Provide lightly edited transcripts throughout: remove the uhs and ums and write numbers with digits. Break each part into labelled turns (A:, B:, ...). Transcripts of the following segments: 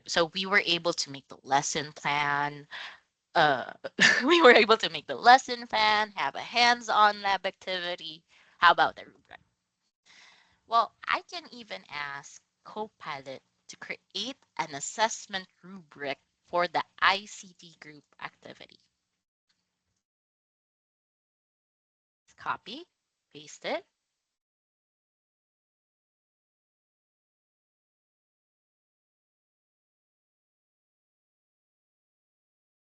A: So we were able to make the lesson plan. Uh, we were able to make the lesson plan, have a hands-on lab activity. How about the rubric? Well, I can even ask Copilot to create an assessment rubric for the ICT group activity. Copy, paste it.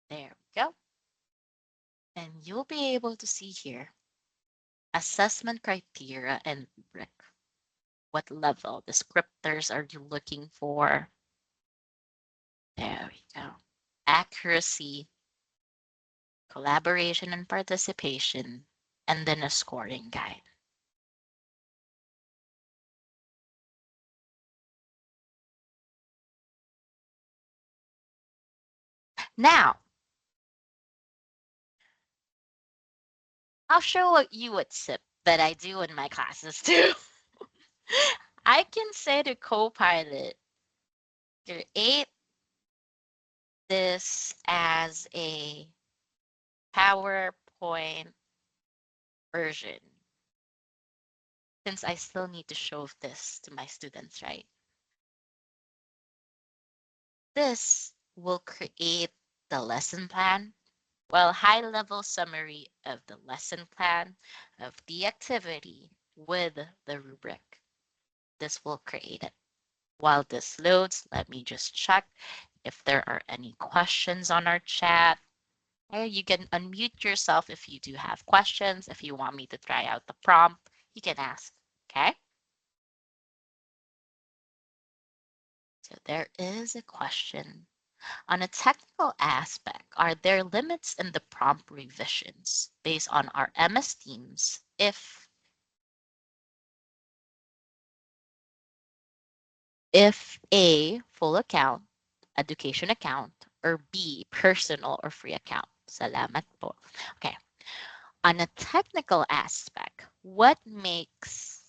A: There we go. And you'll be able to see here assessment criteria and rubric. What level descriptors are you looking for? There we go. Accuracy, collaboration and participation, and then a scoring guide. Now, I'll show you what SIP that I do in my classes too. I can say to Copilot, create this as a PowerPoint version, since I still need to show this to my students, right? This will create the lesson plan. Well, high-level summary of the lesson plan of the activity with the rubric. This will create it. While this loads, let me just check if there are any questions on our chat. Okay, you can unmute yourself if you do have questions. If you want me to try out the prompt, you can ask, okay? So there is a question. On a technical aspect, are there limits in the prompt revisions based on our MS Teams if A, full account, education account, or B, personal or free account? Salamat po. Okay. On a technical aspect, what makes,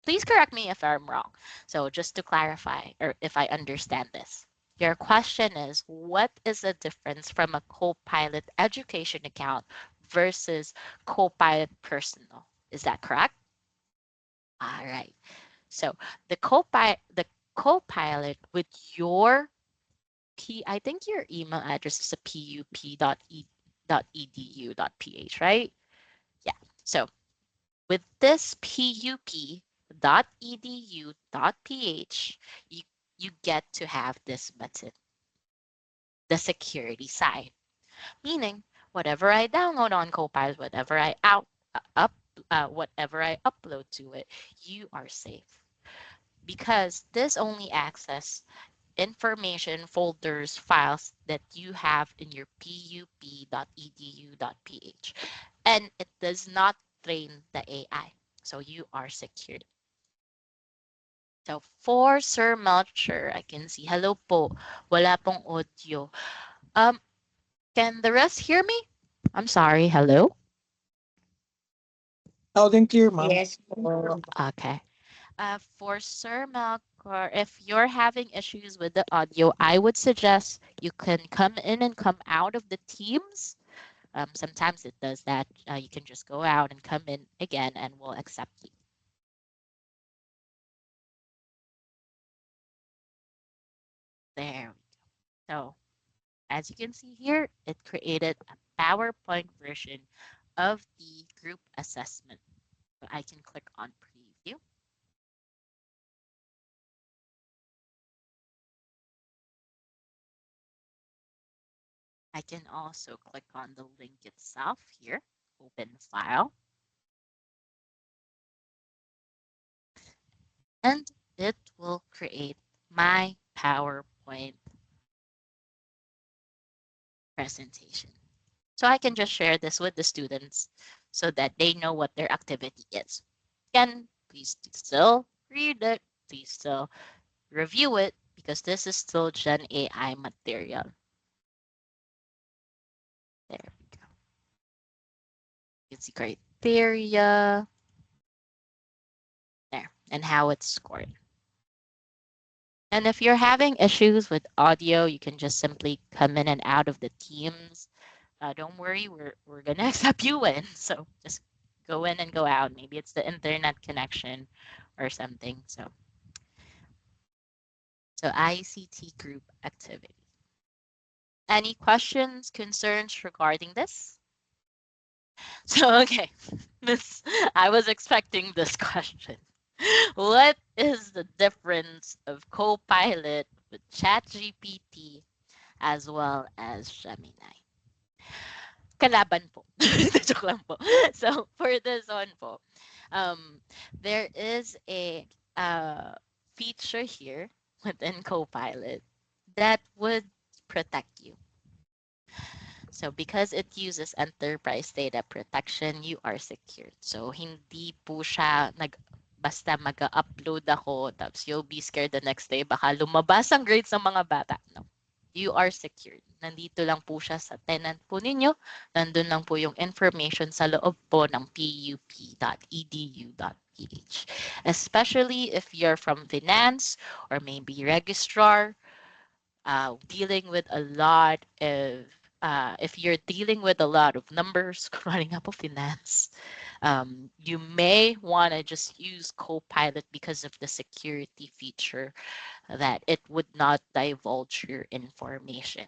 A: please correct me if I'm wrong. So just to clarify, or if I understand this, your question is, what is the difference from a Copilot education account versus Copilot personal? Is that correct? All right. So the Copilot with your I think your email address is a pup.edu.ph, right? Yeah. So with this pup.edu.ph, you get to have this button, the security side, meaning whatever I download on Copilot, whatever I upload to it, you are safe because this only access information folders files that you have in your pup.edu.ph, and it does not train the AI, so you are secured. So for Sir Melcher, I can see, hello po, wala pong audio. Can the rest hear me? I'm sorry, hello?
B: Loud and clear, ma'am.
C: Yes po.
A: Okay. For Sir Melcher, if you're having issues with the audio, I would suggest you can come in and come out of the Teams. Sometimes it does that. You can just go out and come in again and we'll accept you. There we go. So as you can see here, it created a PowerPoint version of the group assessment. So I can click on preview. I can also click on the link itself here, open file, and it will create my PowerPoint presentation. So I can just share this with the students so that they know what their activity is. Again, please still read it, please still review it because this is still Gen AI material. There we go. You can see criteria there and how it's scored. And if you're having issues with audio, you can just simply come in and out of the Teams. Don't worry, we're gonna accept you in. So just go in and go out. Maybe it's the internet connection or something. So ICT group activity. Any questions, concerns regarding this? So okay, Miss, I was expecting this question. What is the difference of Copilot with ChatGPT as well as Gemini? Kalaban po. Joke lang po. So for this one po, um, there is a feature here within Copilot that would protect you. So because it uses enterprise data protection, you are secured. So hindi po siya basta mag-upload ako tapos you'll be scared the next day baka lumabas ang grades ng mga bata. No. You are secured. Nandito lang po siya sa tenant po ninyo. Nandun lang po yung information sa loob po ng pup.edu.ph. Especially if you're from finance or maybe registrar, dealing with a lot of if you're dealing with a lot of numbers running up of finance, you may want to just use Copilot because of the security feature that it would not divulge your information.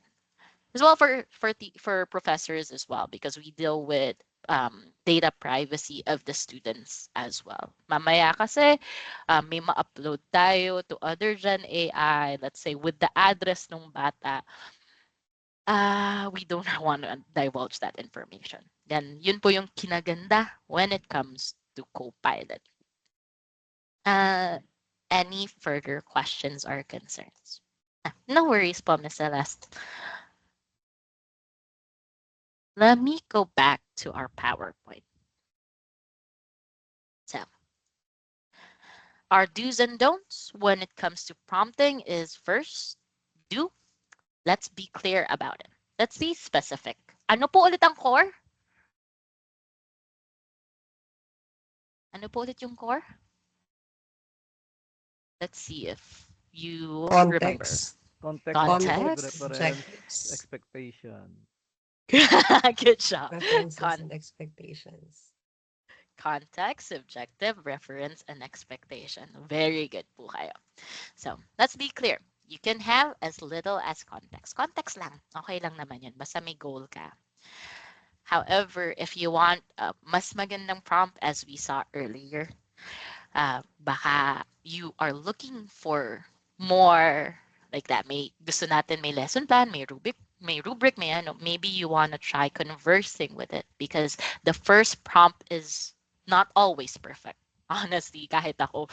A: As well for professors as well, because we deal with data privacy of the students as well. Mamaya kasi may ma-upload tayo to other Gen AI, let's say with the address ng bata, we don't want to divulge that information. Then yun po yung kinaganda when it comes to Copilot. Uh, any further questions or concerns? No worries po, Miss Celeste. Let me go back to our PowerPoint. So our do's and don'ts when it comes to prompting is first, do. Let's be clear about it. Let's be specific. Ano po ulit ang core? Ano po ulit yung core? Let's see if you remember.
B: Context.
C: Context,
A: Context.
B: Context,
C: reference,
B: objectives,
C: expectation.
A: Good job.
B: references, and expectations.
A: Context, subjective, reference, and expectation. Very good po kayo. So, let's be clear. You can have as little as context. Context lang. Okay lang naman yun. Basta may goal ka. However, if you want mas magandang prompt as we saw earlier, baka you are looking for more like that. May gusto natin may lesson plan, may rubric, may ano. Maybe you want to try conversing with it because the first prompt is not always perfect. Honestly, kahit ako,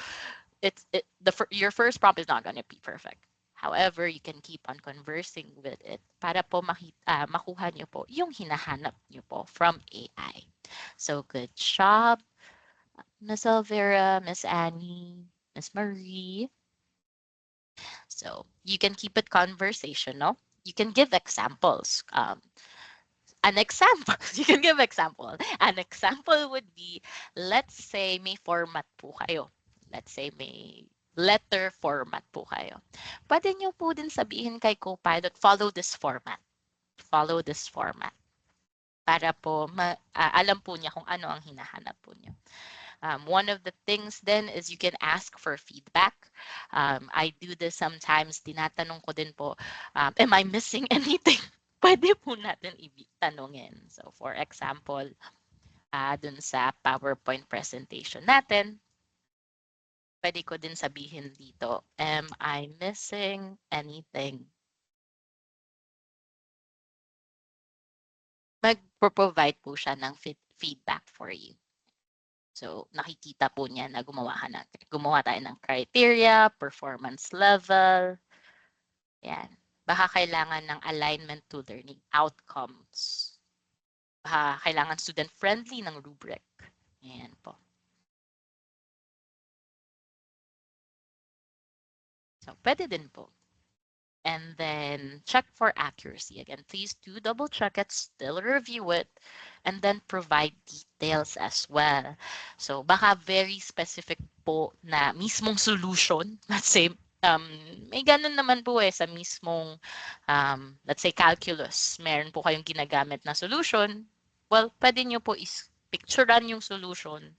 A: your first prompt is not going to be perfect. However, you can keep on conversing with it para po makuha nyo po yung hinahanap nyo po from AI. So, good job, Miss Elvira, Miss Annie, Miss Marie. So, you can keep it conversational. You can give examples. An example, you can give example. An example would be, let's say may format po kayo. Let's say may letter format po kayo. Pwede nyo po din sabihin kay Copilot, follow this format. Follow this format. Para po alam po niya kung ano ang hinahanap po niyo. One of the things then is you can ask for feedback. I do this sometimes. Tinatanong ko din po, am I missing anything? Pwede po natin tanungin. So for example, dun sa PowerPoint presentation natin, pwede ko din sabihin dito, am I missing anything? Mag-provide po siya ng feedback for you. So, nakikita po niya na gumawa tayo ng criteria, performance level. Yan. Baka kailangan ng alignment to learning outcomes. Baka kailangan student-friendly ng rubric. Yan po. So, pwede din po. And then check for accuracy. Again, please do double check it, still review it, and then provide details as well. So baka very specific po na mismong solution, let's say Um, may ganun naman po sa mismong, let's say, calculus. Meron po kayong ginagamit na solution. Well, pwede nyo po picturean yung solution.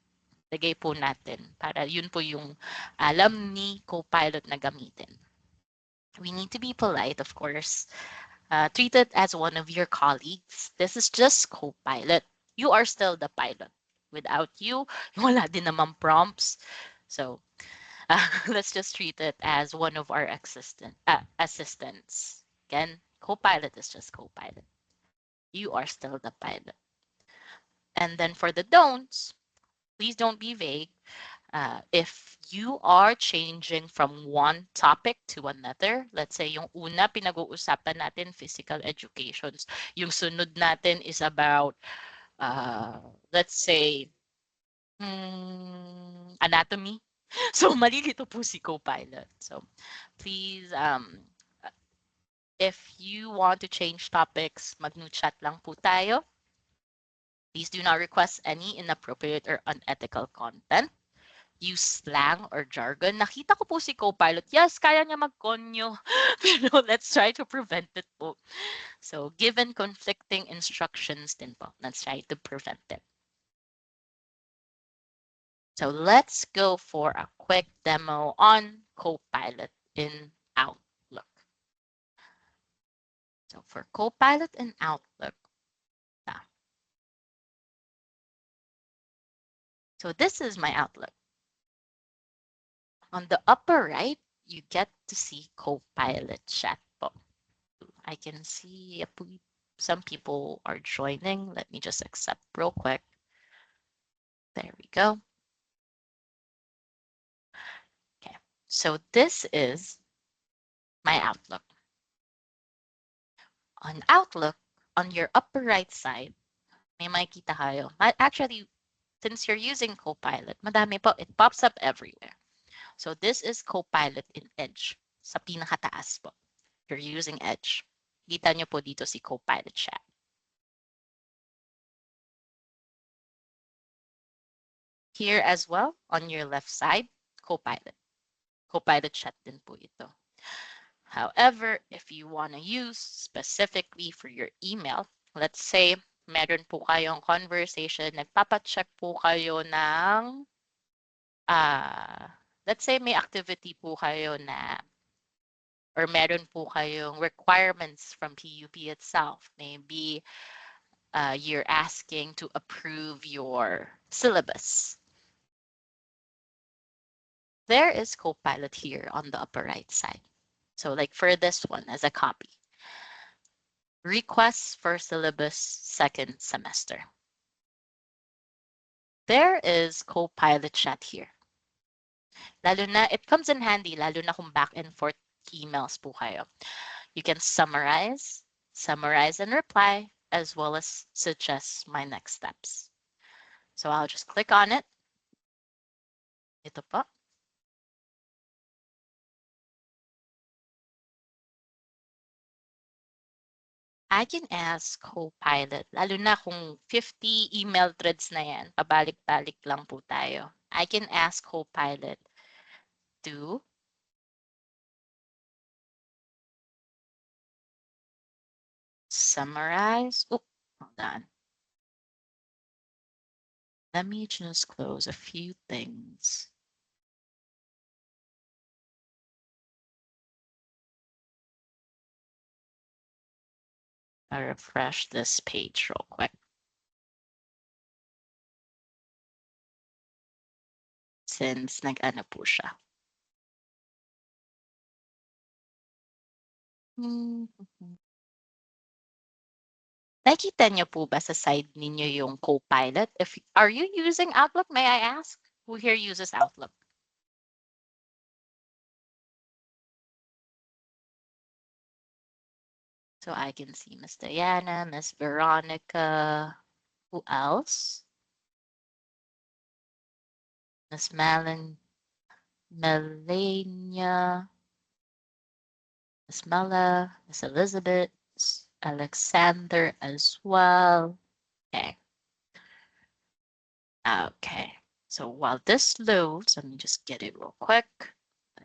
A: Lagay po natin para yun po yung alam ni Copilot na gamitin. We need to be polite, of course. Treat it as one of your colleagues. This is just Copilot. You are still the pilot. Without you, wala din naman prompts. So, let's just treat it as one of our assistants. Again, Copilot is just Copilot. You are still the pilot. And then for the don'ts, please don't be vague. If you are changing from one topic to another, let's say yung una pinag-uusapan natin physical educations, yung sunod natin is about, let's say, anatomy. So malilito po si Copilot. So please, if you want to change topics, mag-chat lang po tayo. Please do not request any inappropriate or unethical content. Use slang or jargon. Nakita ko po si Copilot. Yes, kaya niya magkonyo. Pero let's try to prevent it po. So, given conflicting instructions din po, let's try to prevent it. So, let's go for a quick demo on Copilot in Outlook. So, for Copilot in Outlook, so this is my Outlook. On the upper right, you get to see Copilot chat po. I can see some people are joining. Let me just accept real quick. There we go. Okay, so this is my Outlook. On Outlook, on your upper right side, may makikita kayo. Actually, since you're using Copilot, madami po, it pops up everywhere. So this is Copilot in Edge, sa pinakataas po. You're using Edge. Kita nyo po dito si Copilot chat. Here as well, on your left side, Copilot. Copilot chat din po ito. However, if you want to use specifically for your email, let's say meron po kayong conversation, nagpapacheck po kayo ng, let's say may activity po kayo na, or meron po kayong requirements from PUP itself. Maybe you're asking to approve your syllabus. There is Copilot here on the upper right side. So like for this one as a copy, requests for syllabus second semester. There is Copilot chat here. Lalo na, it comes in handy, lalo na kung back and forth emails po kayo. You can summarize and reply, as well as suggest my next steps. So I'll just click on it. Ito po. I can ask Copilot, lalo na kung 50 email threads na yan, pabalik-balik lang po tayo. I can ask Copilot to summarize. Oh, hold on. Let me just close a few things. I refresh this page real quick. Since nag-ano po siya. Nakikita niyo po ba sa side ninyo yung Copilot? Are you using Outlook, may I ask? Who here uses Outlook? So I can see Miss Diana, Miss Veronica. Who else? Miss Melania, Miss Mella, Miss Elizabeth, Alexander as well. Okay. Okay. So while this loads, let me just get it real quick.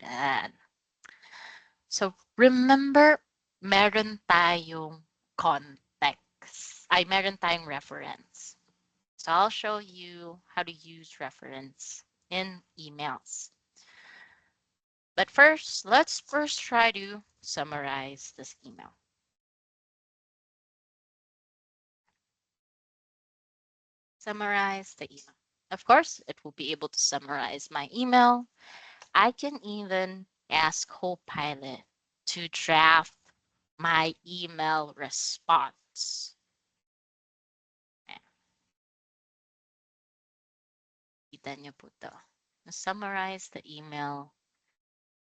A: And So remember, meron tayong context. Ay, meron tayong reference. So I'll show you how to use reference in emails. But first, let's first try to summarize this email. Summarize the email. Of course, it will be able to summarize my email. I can even ask Copilot to draft my email response. Ayan, kita niyo po to. Summarize the email.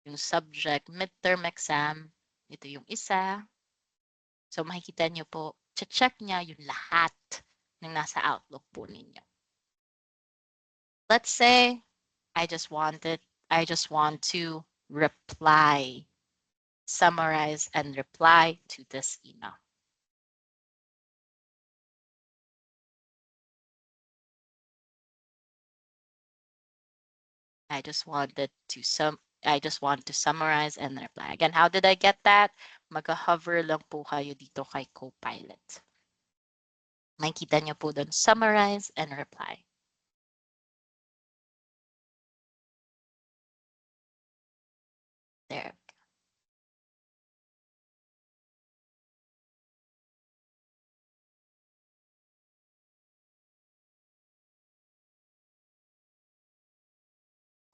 A: Yung subject, midterm exam. Ito yung isa. So makikita niyo po, check niya yung lahat ng nasa Outlook po ninyo. Let's say I just want to reply, summarize and reply to this email. I just wanted to I just want to summarize and reply. Again, how did I get that? Mag-hover lang po kayo dito kay Copilot. Makikita niyo po doon, summarize and reply. There.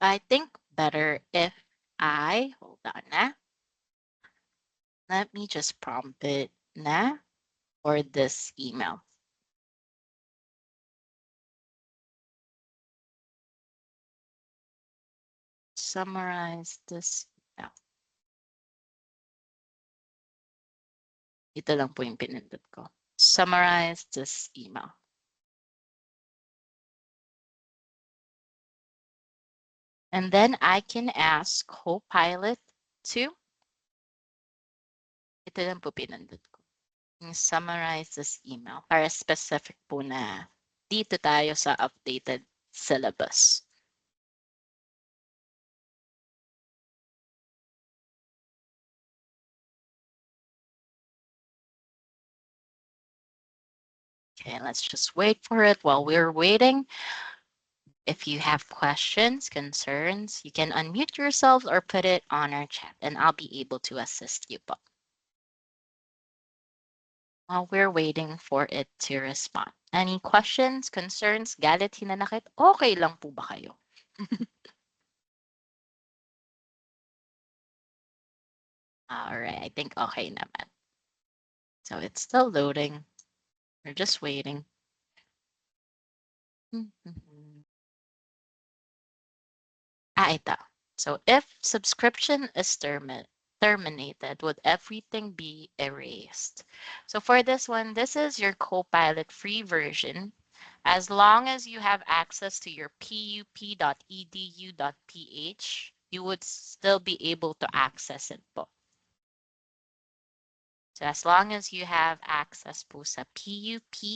A: I think better if hold on na, let me just prompt it na or this email. Summarize this email. Ito lang po yung pinindot ko. Summarize this email. And then I can ask Copilot to, ito lang po pinindot ko. Summarize this email para specific po na dito tayo sa updated syllabus. Okay, let's just wait for it. While we're waiting, if you have questions, concerns, you can unmute yourselves or put it on our chat and I'll be able to assist you po. While we're waiting for it to respond. Any questions, concerns, galit, hinanakit? Okay lang po ba kayo? All right, I think okay naman. So it's still loading. We're just waiting. Ito. So if subscription is terminated, would everything be erased? So for this one, this is your Copilot free version. As long as you have access to your pup.edu.ph, you would still be able to access it po. So as long as you have access po sa pup.edu.ph,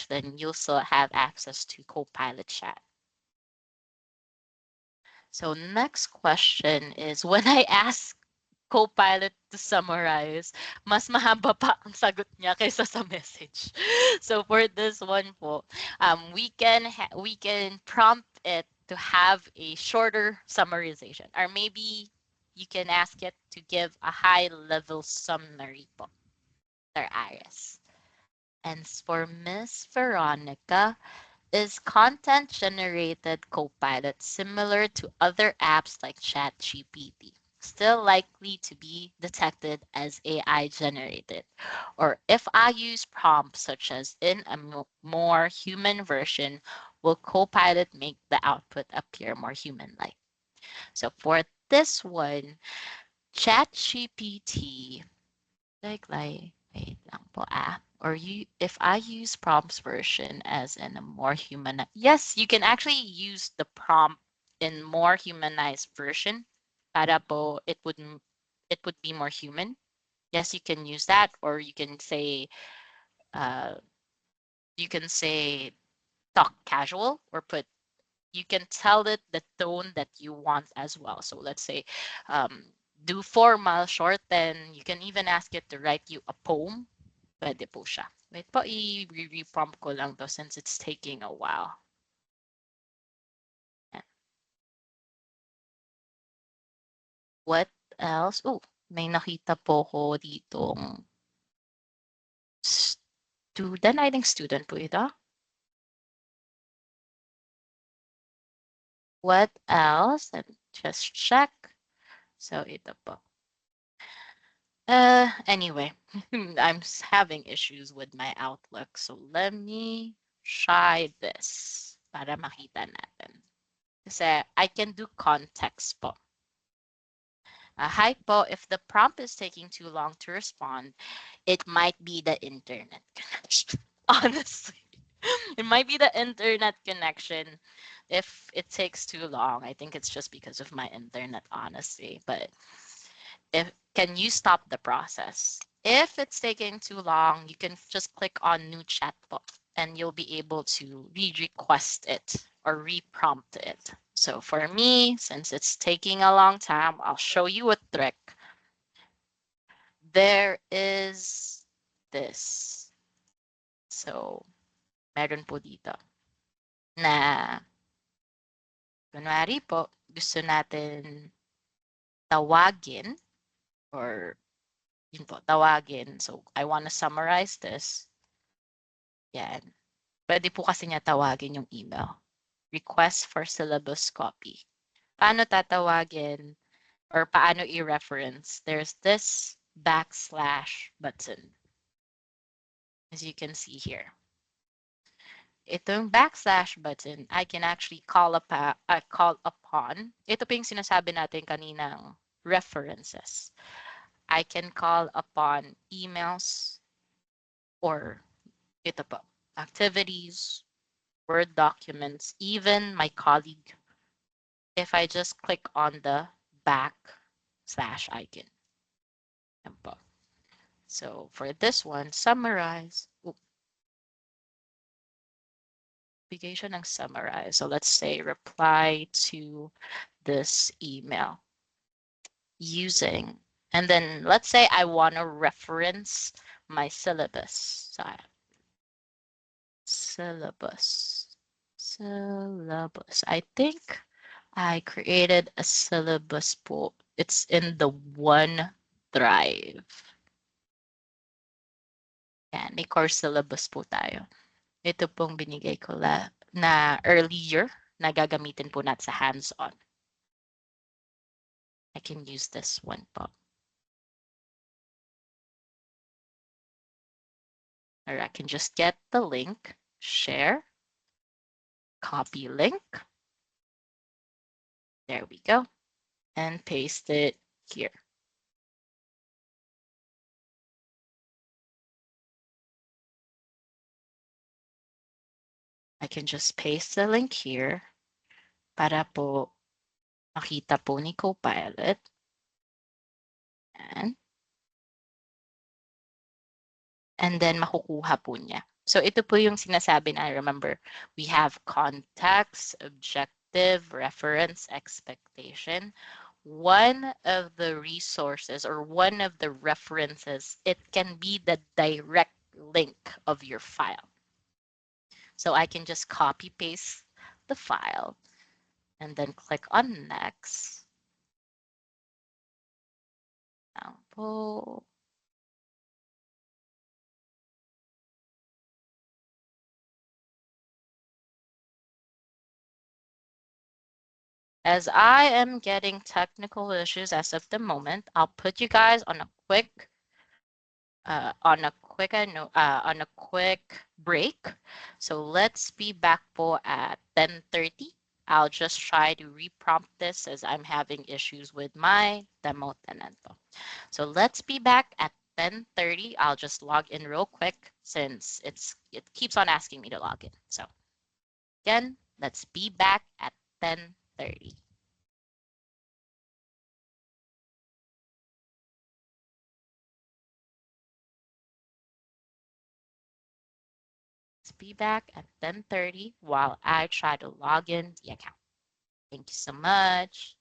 A: then you'll still have access to Copilot chat. So next question is, when I ask Copilot to summarize, mas mahaba pa ang sagot niya kaysa sa message. So for this one po, we can prompt it to have a shorter summarization, or maybe you can ask it to give a high level summary po, or Iris. And for Miss Veronica, is content generated Copilot similar to other apps like ChatGPT? Still likely to be detected as AI generated? Or if I use prompts such as in a more human version, will Copilot make the output appear more human like? So for this one, ChatGPT, wait lang po or if I use prompts version as in a more human, yes, you can actually use the prompt in more humanized version para po it would be more human. Yes, you can use that, or uh you can say talk casual or put you can tell it the tone that you want as well. So let's say, um, do formal, shorten. You can even ask it to write you a poem. Pwede po siya. Wait po, i-reprompt ko lang to since it's taking a while. Yan. What else? Oh, may nakita po ko ditong student. I think student po ito. What else? Let me just check. So ito po. Anyway, I'm having issues with my Outlook. So let me try this para makita natin. Kasi I can do context po. Hi po, if the prompt is taking too long to respond, it might be the internet connection. Honestly, it might be the internet connection. If it takes too long, I think it's just because of my internet, honestly. But if can you stop the process? If it's taking too long, you can just click on new chatbot and you'll be able to re-request it or re-prompt it. So for me, since it's taking a long time, I'll show you a trick. There is this. So, meron po dito na kunwari po, gusto natin tawagin or yun po, tawagin. So, I want to summarize this. Yan. Pwede po kasi niya tawagin yung email. Request for syllabus copy. Paano tatawagin or paano i-reference? There's this backslash button, as you can see here. Itong backslash button, I can actually call upon. Ito po yung sinasabi natin kaninang references. I can call upon emails or ito po, activities, Word documents, even my colleague, if I just click on the backslash icon. Yan po. So for this one, summarize. Bigay siya ng summarize. So let's say reply to this email using, and then let's say I want to reference my syllabus. So syllabus. I think I created a syllabus pool. It's in the OneDrive. Yan, may course syllabus po tayo. Ito pong binigay ko na earlier na gagamitin po natin sa hands-on. I can use this one po. Or I can just get the link, share, copy link. There we go. And paste it here. I can just paste the link here para po makita po ni Copilot. And then makukuha po niya. So ito po yung sinasabi na, remember, we have context, objective, reference, expectation. One of the resources or one of the references, it can be the direct link of your file. So I can just copy paste the file and then click on next. Now po. As I am getting technical issues as of the moment, I'll put you guys on a quick break. So let's be back po at 10:30. I'll just try to reprompt this as I'm having issues with my demo tenant po. So let's be back at 10:30. I'll just log in real quick since it keeps on asking me to log in. So again, let's be back at 10:30. be back at 10:30 while I try to log in the account. Thank you so much.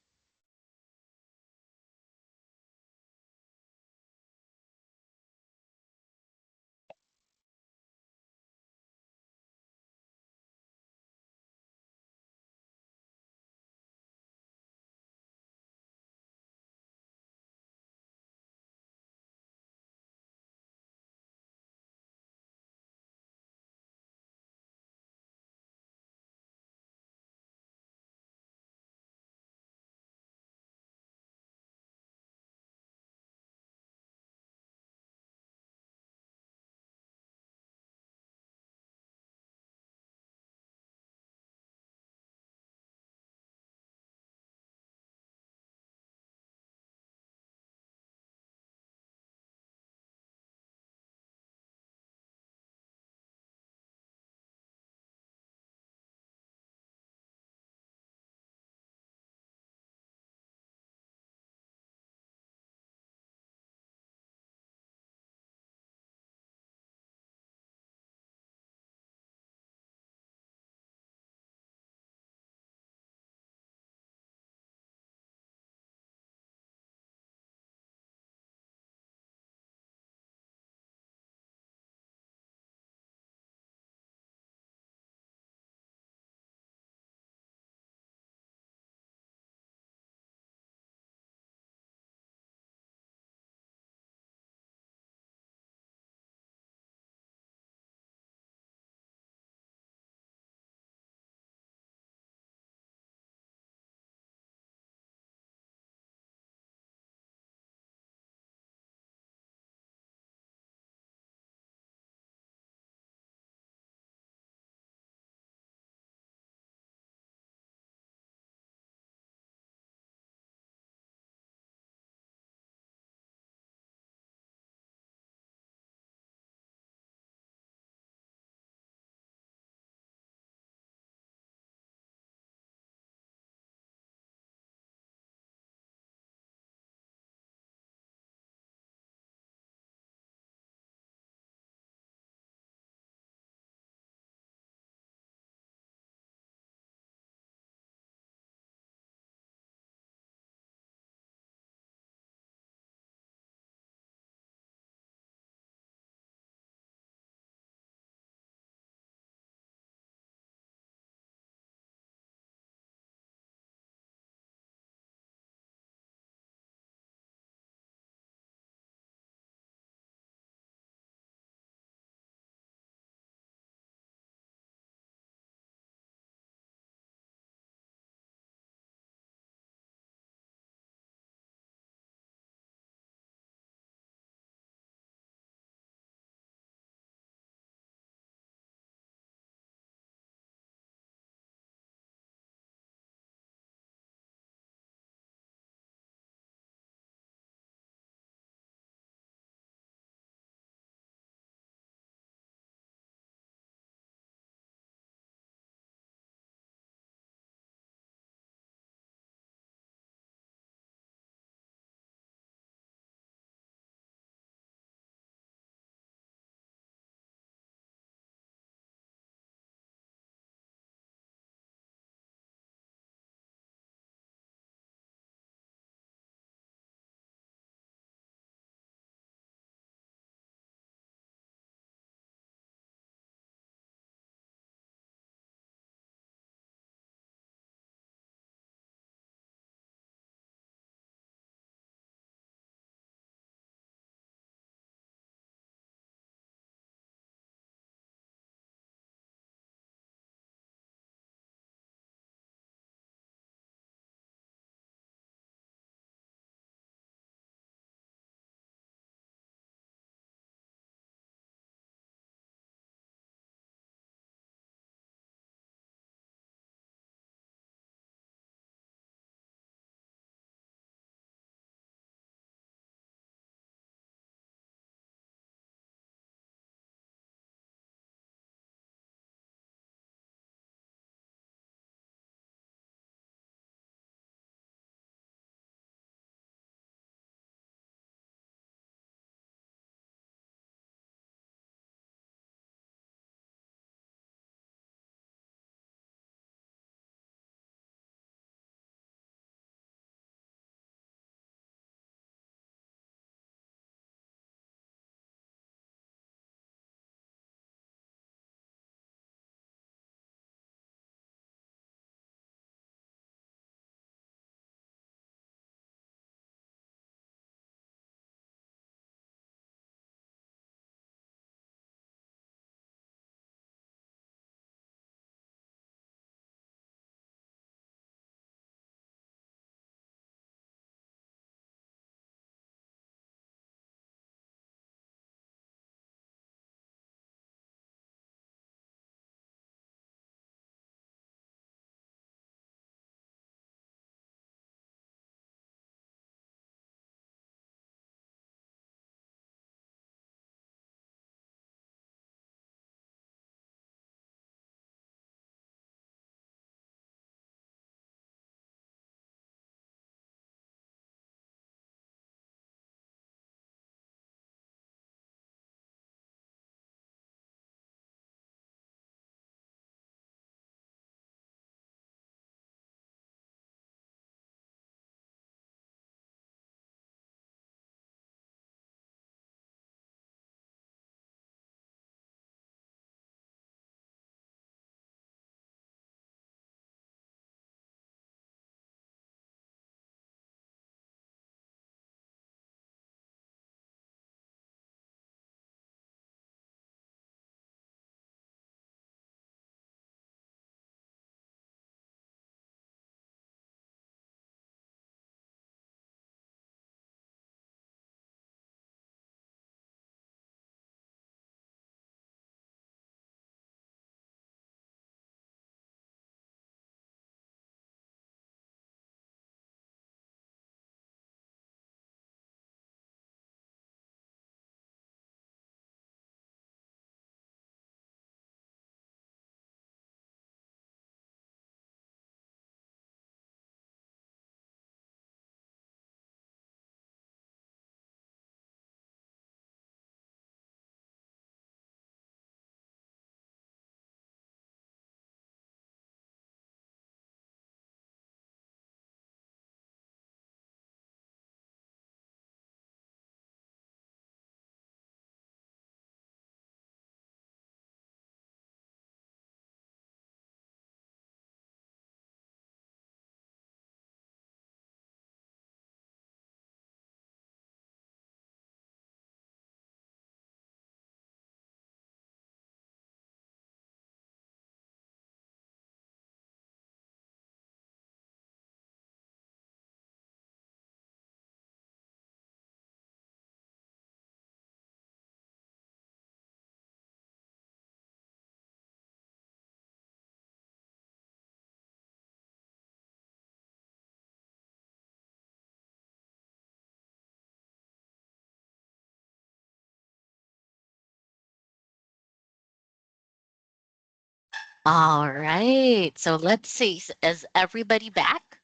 A: All right. So let's see. Is everybody back?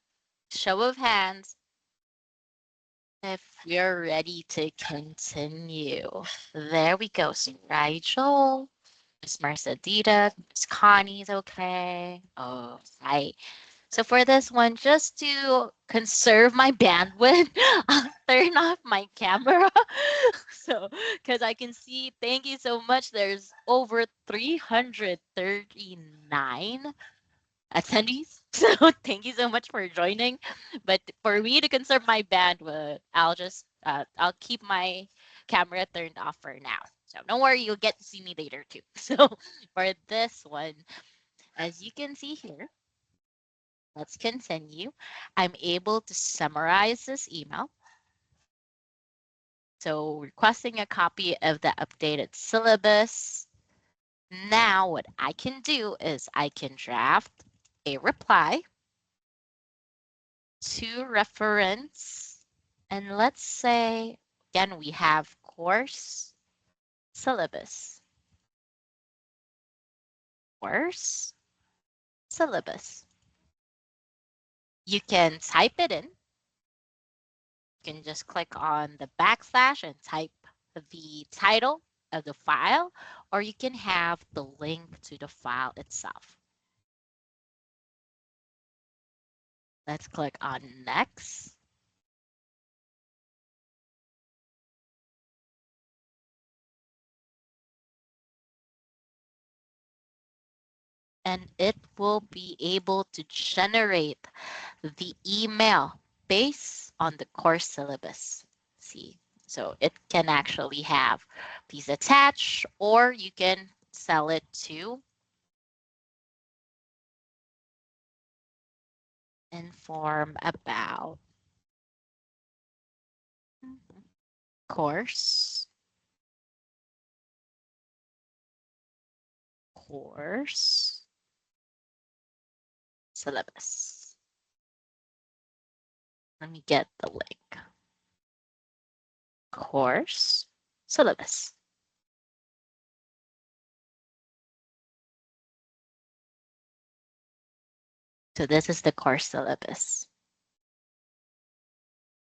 A: Show of hands if we're ready to continue. There we go. So Rigel, Miss Mercedita, Miss Connie's okay. Oh, right. So for this one, just to conserve my bandwidth, I'll turn off my camera. So, because I can see, thank you so much. There's over 339 attendees. So thank you so much for joining. But for me to conserve my bandwidth, I'll keep my camera turned off for now. So don't worry, you'll get to see me later too. So for this one, as you can see here, let's continue. I'm able to summarize this email. So requesting a copy of the updated syllabus. Now what I can do is I can draft a reply to reference. And let's say, again, we have course syllabus. Course syllabus. You can type it in. You can just click on the backslash and type the title of the file, or you can have the link to the file itself. Let's click on next. And it will be able to generate the email based on the course syllabus. See, so it can actually have these attached, or you can sell it to inform about course, course syllabus. Let me get the link. Course syllabus. So this is the course syllabus.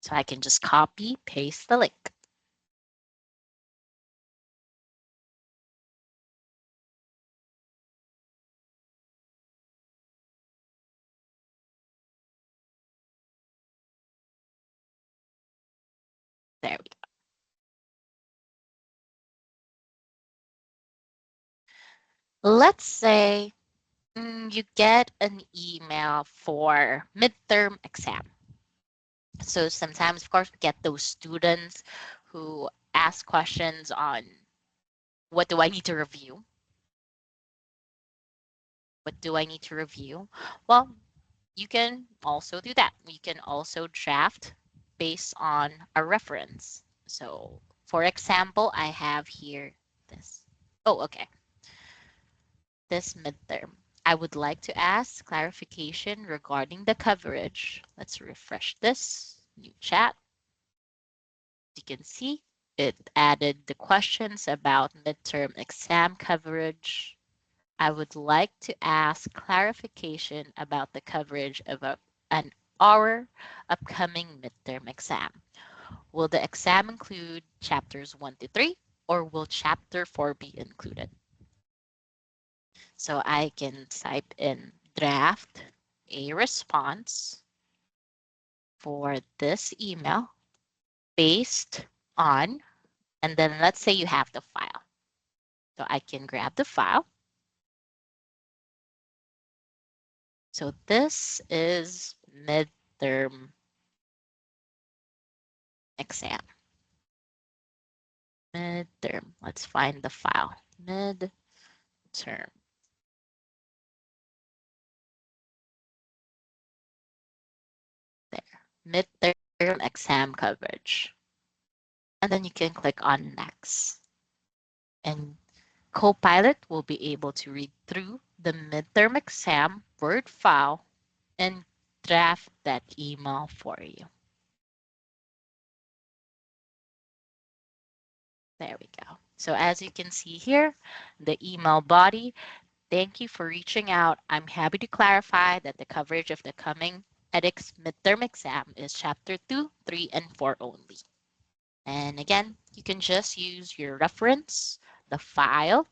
A: So I can just copy, paste the link. There we go. Let's say you get an email for midterm exam. So sometimes, of course, we get those students who ask questions on what do I need to review? What do I need to review? Well, you can also do that. You can also draft based on a reference. So for example, I have here this. Oh, okay. This midterm. I would like to ask clarification regarding the coverage. Let's refresh this new chat. You can see it added the questions about midterm exam coverage. I would like to ask clarification about the coverage of an our upcoming midterm exam. Will the exam include chapters 1 to 3 or will chapter 4 be included? So I can type in draft a response for this email based on, and then let's say you have the file. So I can grab the file. So this is midterm exam. Midterm. Let's find the file. Midterm. There. Midterm exam coverage. And then you can click on next. And Copilot will be able to read through the midterm exam Word file and draft that email for you. There we go. So as you can see here, the email body, Thank you for reaching out. I'm happy to clarify that the coverage of the coming edX midterm exam is chapter 2, 3, and 4 only. And again, you can just use your reference, the file,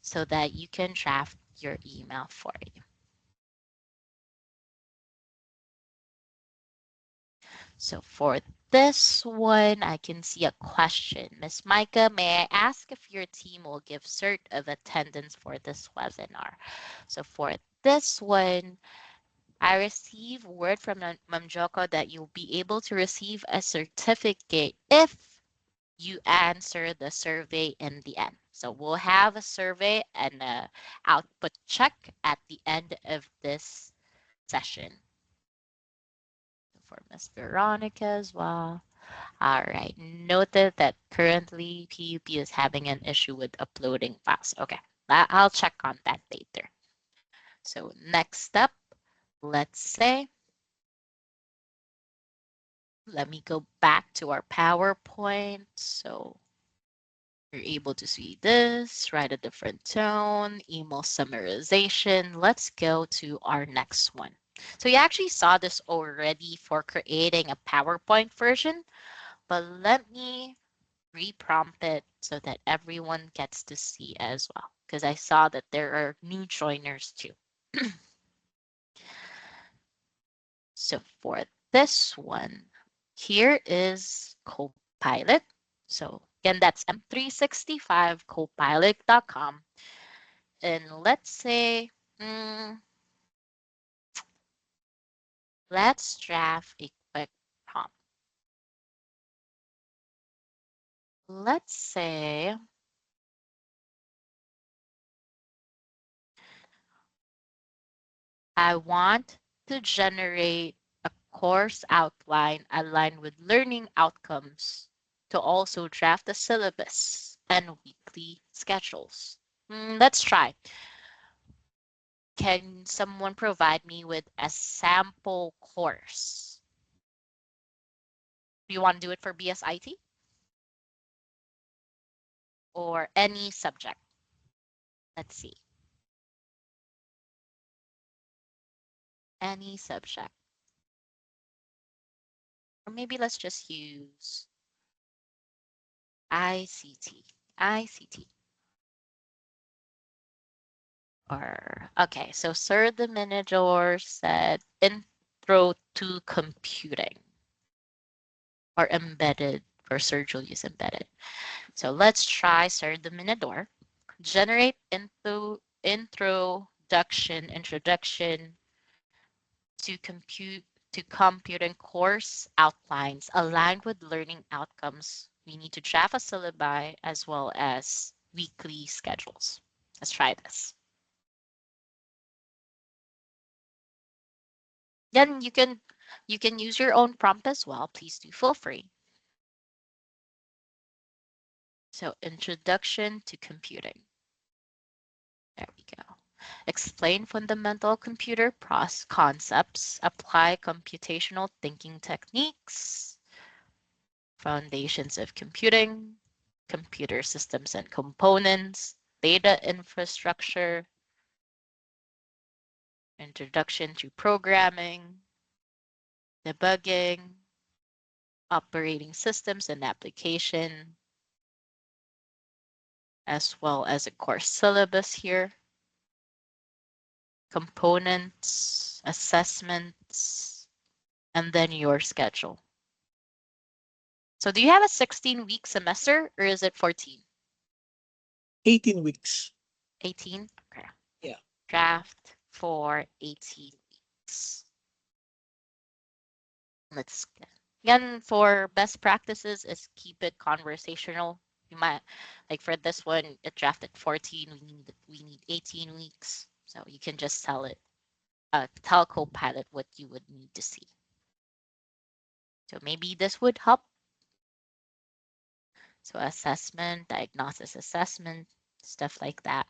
A: so that you can draft your email for you. So for this one, I can see a question. Miss Micah, may I ask if your team will give cert of attendance for this webinar? So for this one, I receive word from Ma'am Joko that you'll be able to receive a certificate if you answer the survey in the end. So we'll have a survey and a output check at the end of this session. For Miss Veronica as well. All right. Noted that currently PUP is having an issue with uploading files. Okay. I'll check on that later. So next up, let's say, let me go back to our PowerPoint. So you're able to see this, write a different tone, email summarization. Let's go to our next one. So you actually saw this already for creating a PowerPoint version, but let me reprompt it so that everyone gets to see as well, because I saw that there are new joiners too. So for this one, here is Copilot. So again, that's m365copilot.com. And let's say, mm, let's draft a quick prompt. Let's say I want to generate a course outline aligned with learning outcomes to also draft a syllabus and weekly schedules. Let's try. Can someone provide me with a sample course? Do you want to do it for BSIT or any subject? Let's see. Any subject. Or maybe let's just use ICT. ICT. Or okay, so Sir the Minidor said intro to computing or embedded for Sir Julius embedded. So let's try Sir the Minidor. Generate introduction to compute to computing course outlines aligned with learning outcomes. We need to draft a syllabi as well as weekly schedules. Let's try this. Then you can use your own prompt as well. Please do feel free. So introduction to computing. There we go. Explain fundamental computer concepts, apply computational thinking techniques, foundations of computing, computer systems and components, data infrastructure, introduction to programming, debugging, operating systems and application, as well as a course syllabus here, components, assessments, and then your schedule. So do you have a 16-week semester or is it 14?
C: 18 weeks.
A: 18? Okay.
C: Yeah.
A: Draft for 18 weeks. Let's again for best practices is keep it conversational. You might like for this one, it drafted 14. We need 18 weeks. So you can just tell Copilot what you would need to see. So maybe this would help. So assessment, diagnosis assessment, stuff like that.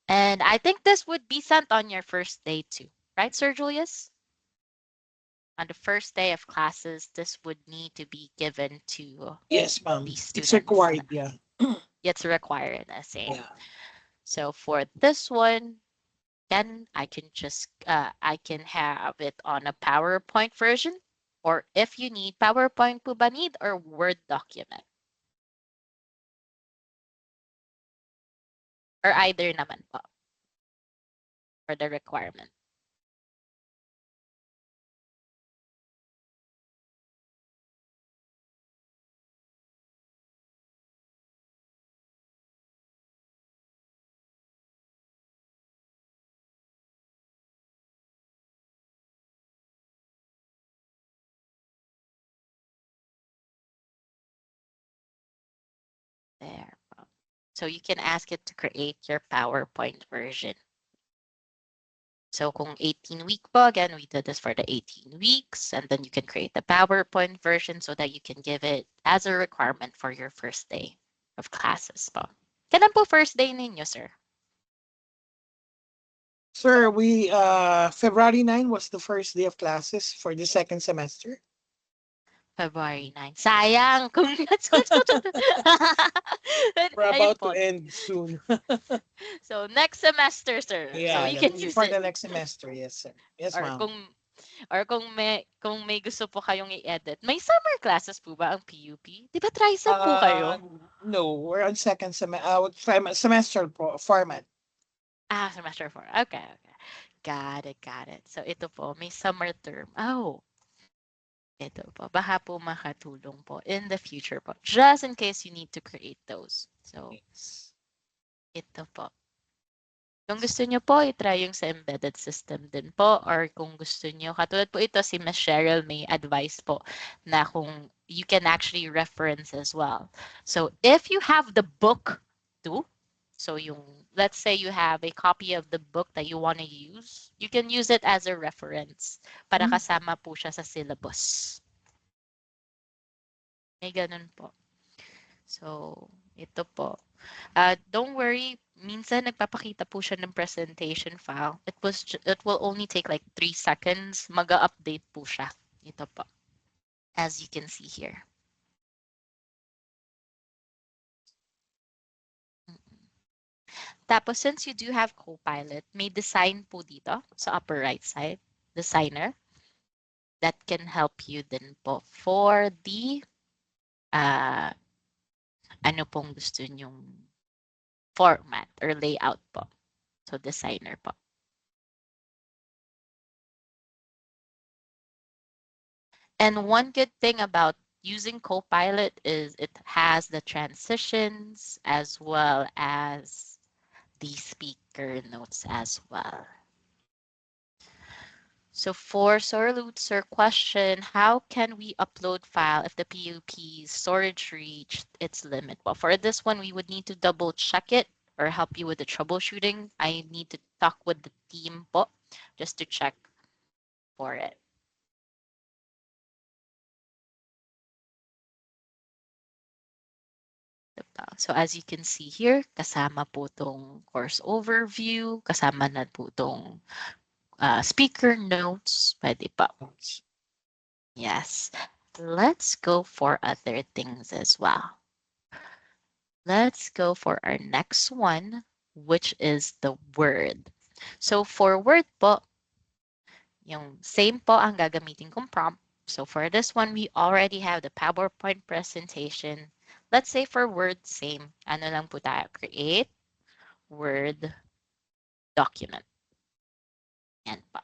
A: And I think this would be sent on your first day too, right, Sir Julius? On the first day of classes, this would need to be given to
C: Yes,
A: the
C: ma'am. It's
A: students.
C: required. Yeah.
A: It's required, the same.
C: Yeah.
A: So for this one, then I can have it on a PowerPoint version, or if you need PowerPoint po ba need or Word document, or either naman po for the requirement. There po. So you can ask it to create your PowerPoint version. So kung 18 week po, again, we did this for the 18 weeks, and then you can create the PowerPoint version so that you can give it as a requirement for your first day of classes po. Kailan po first day ninyo, sir?
C: Sir, we February 9 was the first day of classes for the second semester.
A: February 9. Sayang! Kung
C: We're
A: ayun
C: about to
A: po.
C: end soon.
A: So, next semester, sir. So,
C: Yeah,
A: you can use
C: for
A: it.
C: the next semester. Yes, sir. Yes,
A: Or
C: ma'am.
A: kung may gusto po kayong i-edit. May summer classes po ba ang PUP? 'Di ba TRISEP po
C: Uh,
A: kayo?
C: no, we're on second semester format.
A: Semester 4. Okay, okay. Got it, got it. So, ito po, may summer term. Oh, ito po. Baka po makatulong po in the future po. Just in case you need to create those. So,
C: Yes.
A: ito po. Kung gusto nyo po, i-try yung sa embedded system din po. Or kung gusto nyo, katulad po ito, si Ms. Cheryl may advice po na kung you can actually reference as well. So, if you have the book too, so yung, let's say you have a copy of the book that you want to use, you can use it as a reference para kasama po siya sa syllabus. May ganun po. So, ito po. Don't worry, minsan nagpapakita po siya ng presentation file. It will only take like 3 seconds. Mag-update po siya. Ito po. As you can see here. Tapos, since you do have Copilot, may design po dito sa upper right side. Designer. That can help you din po for the ano pong gusto nyong format or layout po. So, designer po. And one good thing about using Copilot is it has the transitions as well as the speaker notes as well. So for Sir Lutzer question, how can we upload file if the PUP storage reached its limit? Well, for this one, we would need to double check it or help you with the troubleshooting. I need to talk with the team po just to check for it. So as you can see here, kasama po tong course overview, kasama na po tong speaker notes, pwede pa. Yes. Let's go for other things as well. Let's go for our next one, which is the word. So for word po, yung same po ang gagamitin kong prompt. So for this one, we already have the PowerPoint presentation. Let's say for word, same. Ano lang po tayo? Create Word document. Yan pa.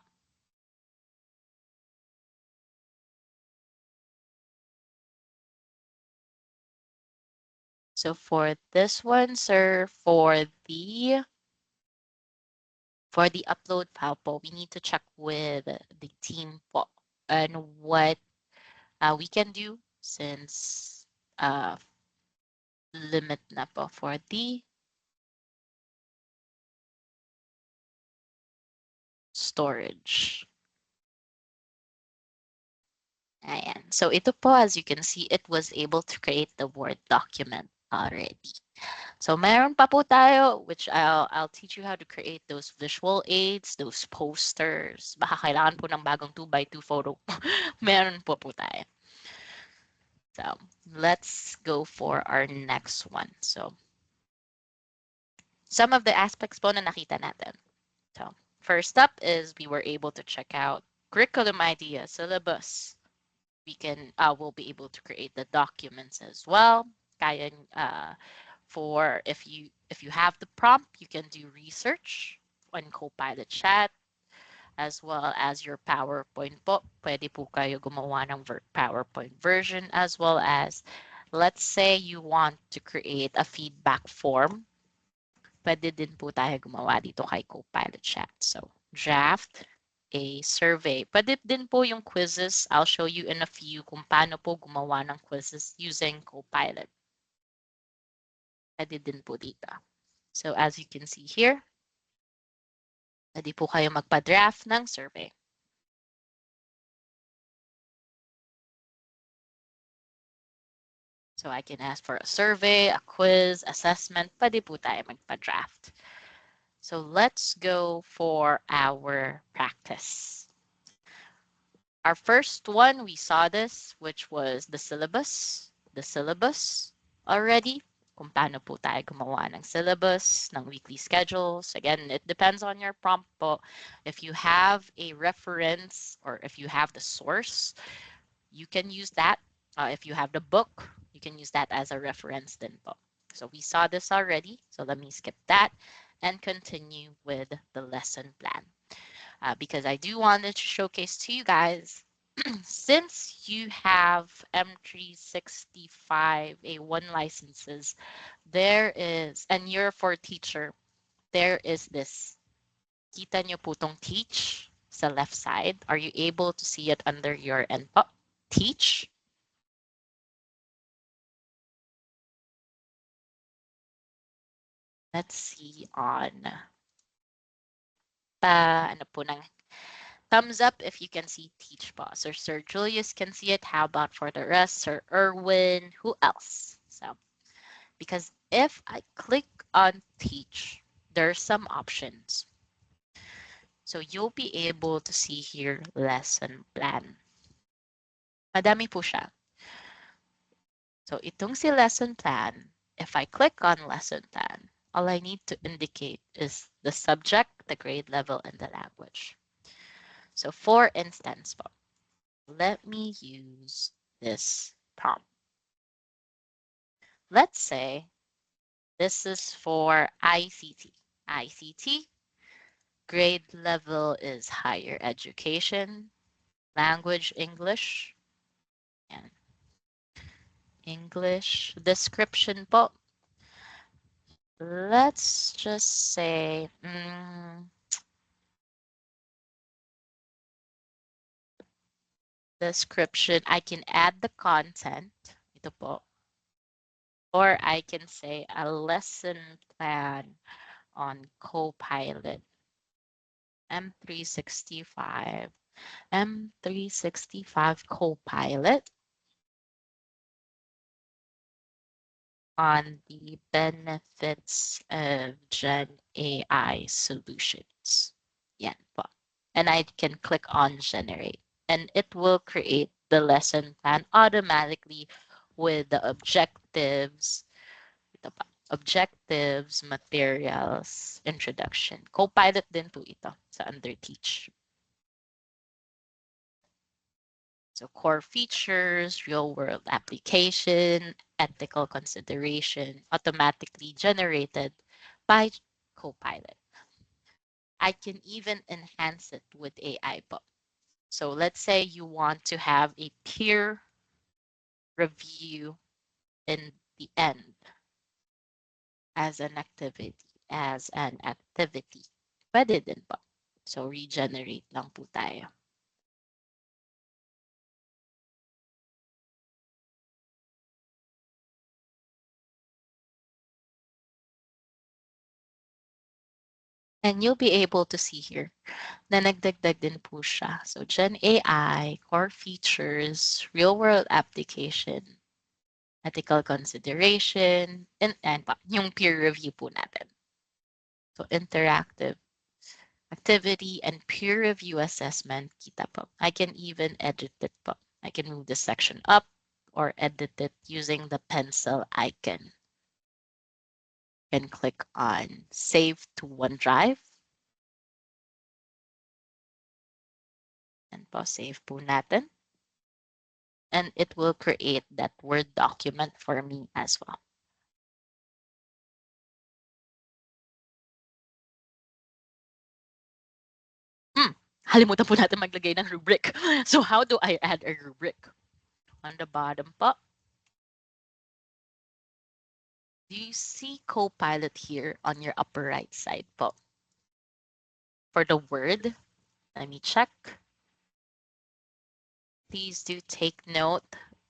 A: So for this one, sir, for the upload file po, we need to check with the team po and what we can do since limit na po for the storage. Ayan. So ito po, as you can see, it was able to create the Word document already. So meron pa po tayo, which I'll teach you how to create those visual aids, those posters. Baka kailangan po ng bagong 2x2 photo. Meron po tayo. So let's go for our next one. So Some of the aspects po na nakita natin. So, first up is we were able to check out curriculum idea, syllabus. We'll be able to create the documents as well. Kaya, for if you have the prompt, you can do research on Copilot chat as well as your PowerPoint po. Pwede po kayo gumawa ng PowerPoint version as well as let's say you want to create a feedback form. Pwede din po tayo gumawa dito kay Copilot chat. So, draft a survey. Pwede din po yung quizzes. I'll show you in a few kung paano po gumawa ng quizzes using Copilot. Pwede din po dito. So, as you can see here, pwede po kayo magpa-draft ng survey. So I can ask for a survey, a quiz, assessment, pwede po tayo magpa-draft. So let's go for our practice. Our first one, we saw this, which was the syllabus. The syllabus already. Kung paano po tayo gumawa ng syllabus, ng weekly schedules. Again, it depends on your prompt po. If you have a reference or if you have the source, you can use that. If you have the book, you can use that as a reference then po. So we saw this already. So let me skip that and continue with the lesson plan. Because I do want to showcase to you guys, since you have M365 A1 licenses, there is, and you're for teacher, there is this. Kita nyo po tong teach sa left side. Are you able to see it under your end po? Teach. Let's see on ano po ng thumbs up if you can see teach po. So Sir Julius can see it. How about for the rest? Sir Erwin, who else? So because if I click on teach, there's some options. So you'll be able to see here lesson plan. Madami po siya. So itong si lesson plan, if I click on lesson plan, all I need to indicate is the subject, the grade level, and the language. So for instance, let me use this prompt. Let's say this is for ICT. ICT, grade level is higher education, language English, and English description po. Let's just say description. I can add the content. Ito po. Or I can say a lesson plan on Copilot. M365. M365 Copilot on the benefits of Gen AI solutions. Yan po. And I can click on generate. And it will create the lesson plan automatically with the objectives, ito pa, objectives, materials, introduction. Copilot din po ito sa under teach. So core features, real world application, ethical consideration, automatically generated by Copilot. I can even enhance it with AI po. So let's say you want to have a peer review in the end as an activity. Pwede din po. So regenerate lang po tayo. And you'll be able to see here na nagdagdag din po siya. So Gen AI, core features, real-world application, ethical consideration, and yung peer review po natin. So interactive activity and peer review assessment, kita po. I can even edit it po. I can move this section up or edit it using the pencil icon. and click on Save to OneDrive. And po, save po natin. And it will create that Word document for me as well. Hmm, halimutan po natin maglagay ng rubric. So how do I add a rubric? On the bottom po, do you see Copilot here on your upper right side po? For the word, let me check. Please do take note.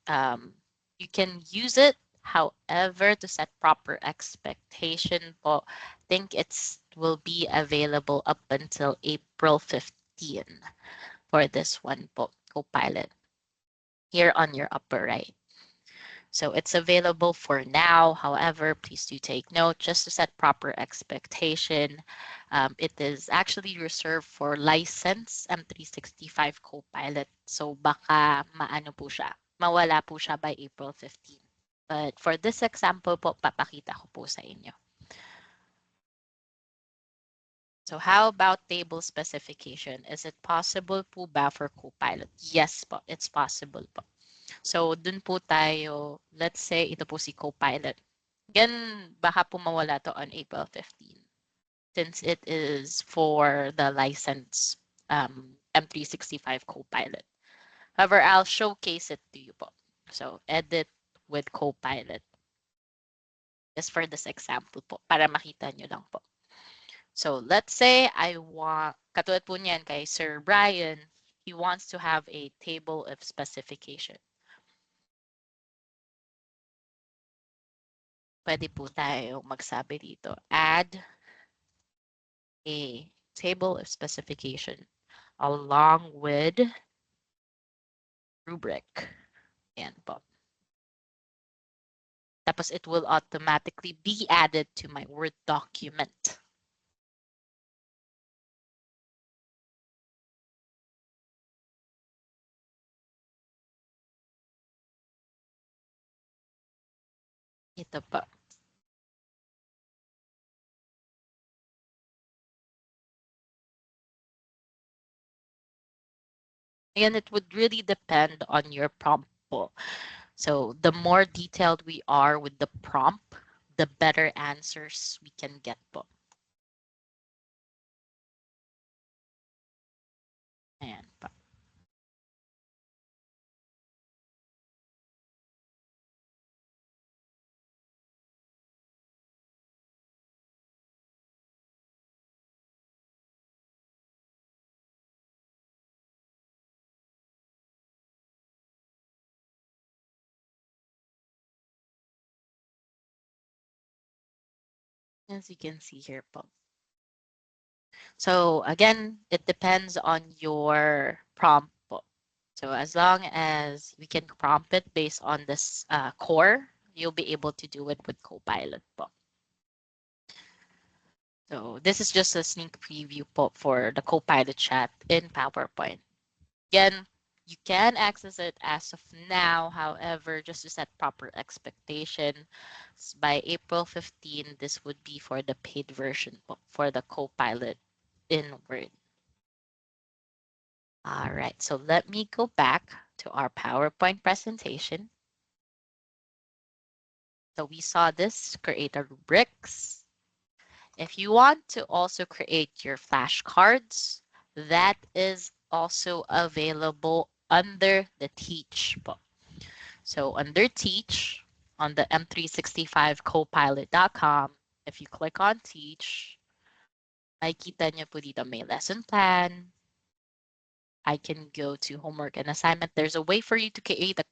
A: You can use it, however, to set proper expectation po. Think it's will be available up until April 15 for this one po, Copilot, here on your upper right. So it's available for now. However, please do take note just to set proper expectation. It is actually reserved for license M365 Copilot. So baka maano po siya, mawala po siya by April 15. But for this example po, papakita ko po sa inyo. So how about table specification? Is it possible po ba for Copilot? Yes po, it's possible po. So, dun po tayo, let's say, ito po si Copilot. Again, baka po mawala to on April 15 since it is for the license M365 Copilot. However, I'll showcase it to you po. So, edit with Copilot. Just for this example po, para makita nyo lang po. So, let's say I want, katulad po niyan kay Sir Brian, he wants to have a table of specification. Pwede po tayo magsabi dito, add a table of specification along with rubric. Ayan po. Tapos it will automatically be added to my Word document. Ito po. And it would really depend on your prompt po. So the more detailed we are with the prompt, the better answers we can get po. Ayan po. As you can see here po. So again, it depends on your prompt po. So as long as we can prompt it based on this core, you'll be able to do it with Copilot po. So this is just a sneak preview po for the Copilot chat in PowerPoint. Again, you can access it as of now. However, just to set proper expectation, by April 15, this would be for the paid version po, for the Copilot in Word. All right, so let me go back to our PowerPoint presentation. So we saw this, create a rubrics. If you want to also create your flashcards, that is also available under the Teach book. So under Teach, on the m365copilot.com, if you click on Teach, makikita nyo po dito may lesson plan. I can go to homework and assignment. There's a way for you to create a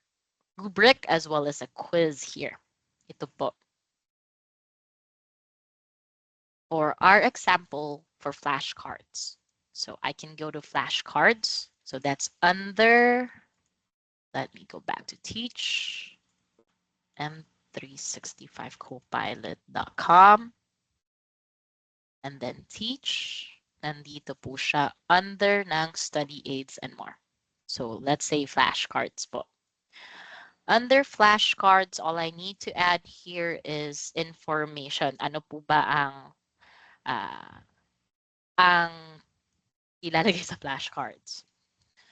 A: rubric as well as a quiz here. Ito po. For our example for flashcards. So I can go to flashcards. So that's under, let me go back to Teach, m365copilot.com, and then Teach. Nandito po siya under ng study aids and more. So let's say flashcards po. Under flashcards, all I need to add here is information. Ano po ba ang ilalagay sa flashcards?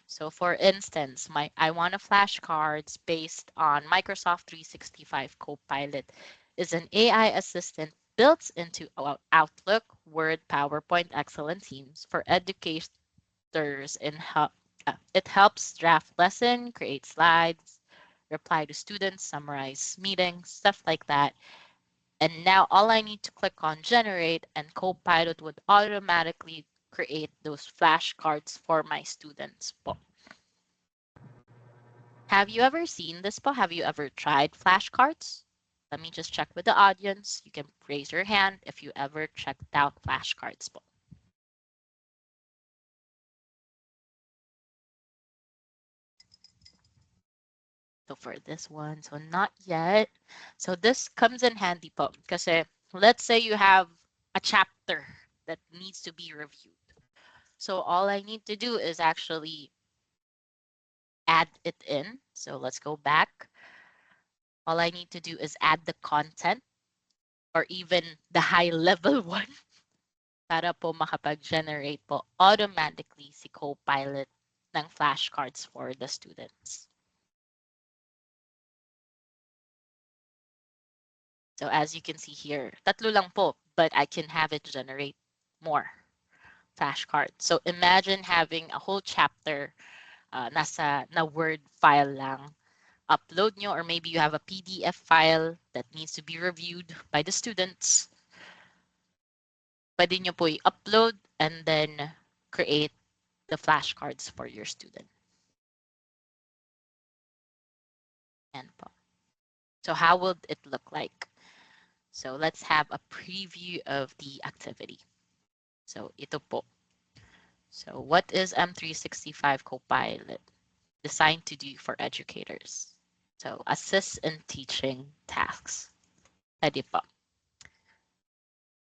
A: So for instance, I want a flashcards based on Microsoft 365 Copilot is an AI assistant built into Outlook, Word, PowerPoint, Excel, and Teams for educators in help. It helps draft lesson, create slides, reply to students, summarize meetings, stuff like that. And now all I need to click on generate and Copilot would automatically create those flashcards for my students po. Have you ever seen this po? Have you ever tried flashcards? Let me just check with the audience. You can raise your hand if you ever checked out flashcards po. So for this one, so not yet. So this comes in handy po. Kasi let's say you have a chapter that needs to be reviewed. So all I need to do is actually add it in. So let's go back. All I need to do is add the content or even the high level one para po makapag-generate po automatically si Copilot ng flashcards for the students. So as you can see here, tatlo lang po, but I can have it generate more flashcards. So imagine having a whole chapter na Word file lang. Upload nyo or maybe you have a PDF file that needs to be reviewed by the students. Pwede nyo po i-upload and then create the flashcards for your student. And po. So how will it look like? So let's have a preview of the activity. So ito po. So what is M365 Copilot designed to do for educators? So assist in teaching tasks. Pwede po.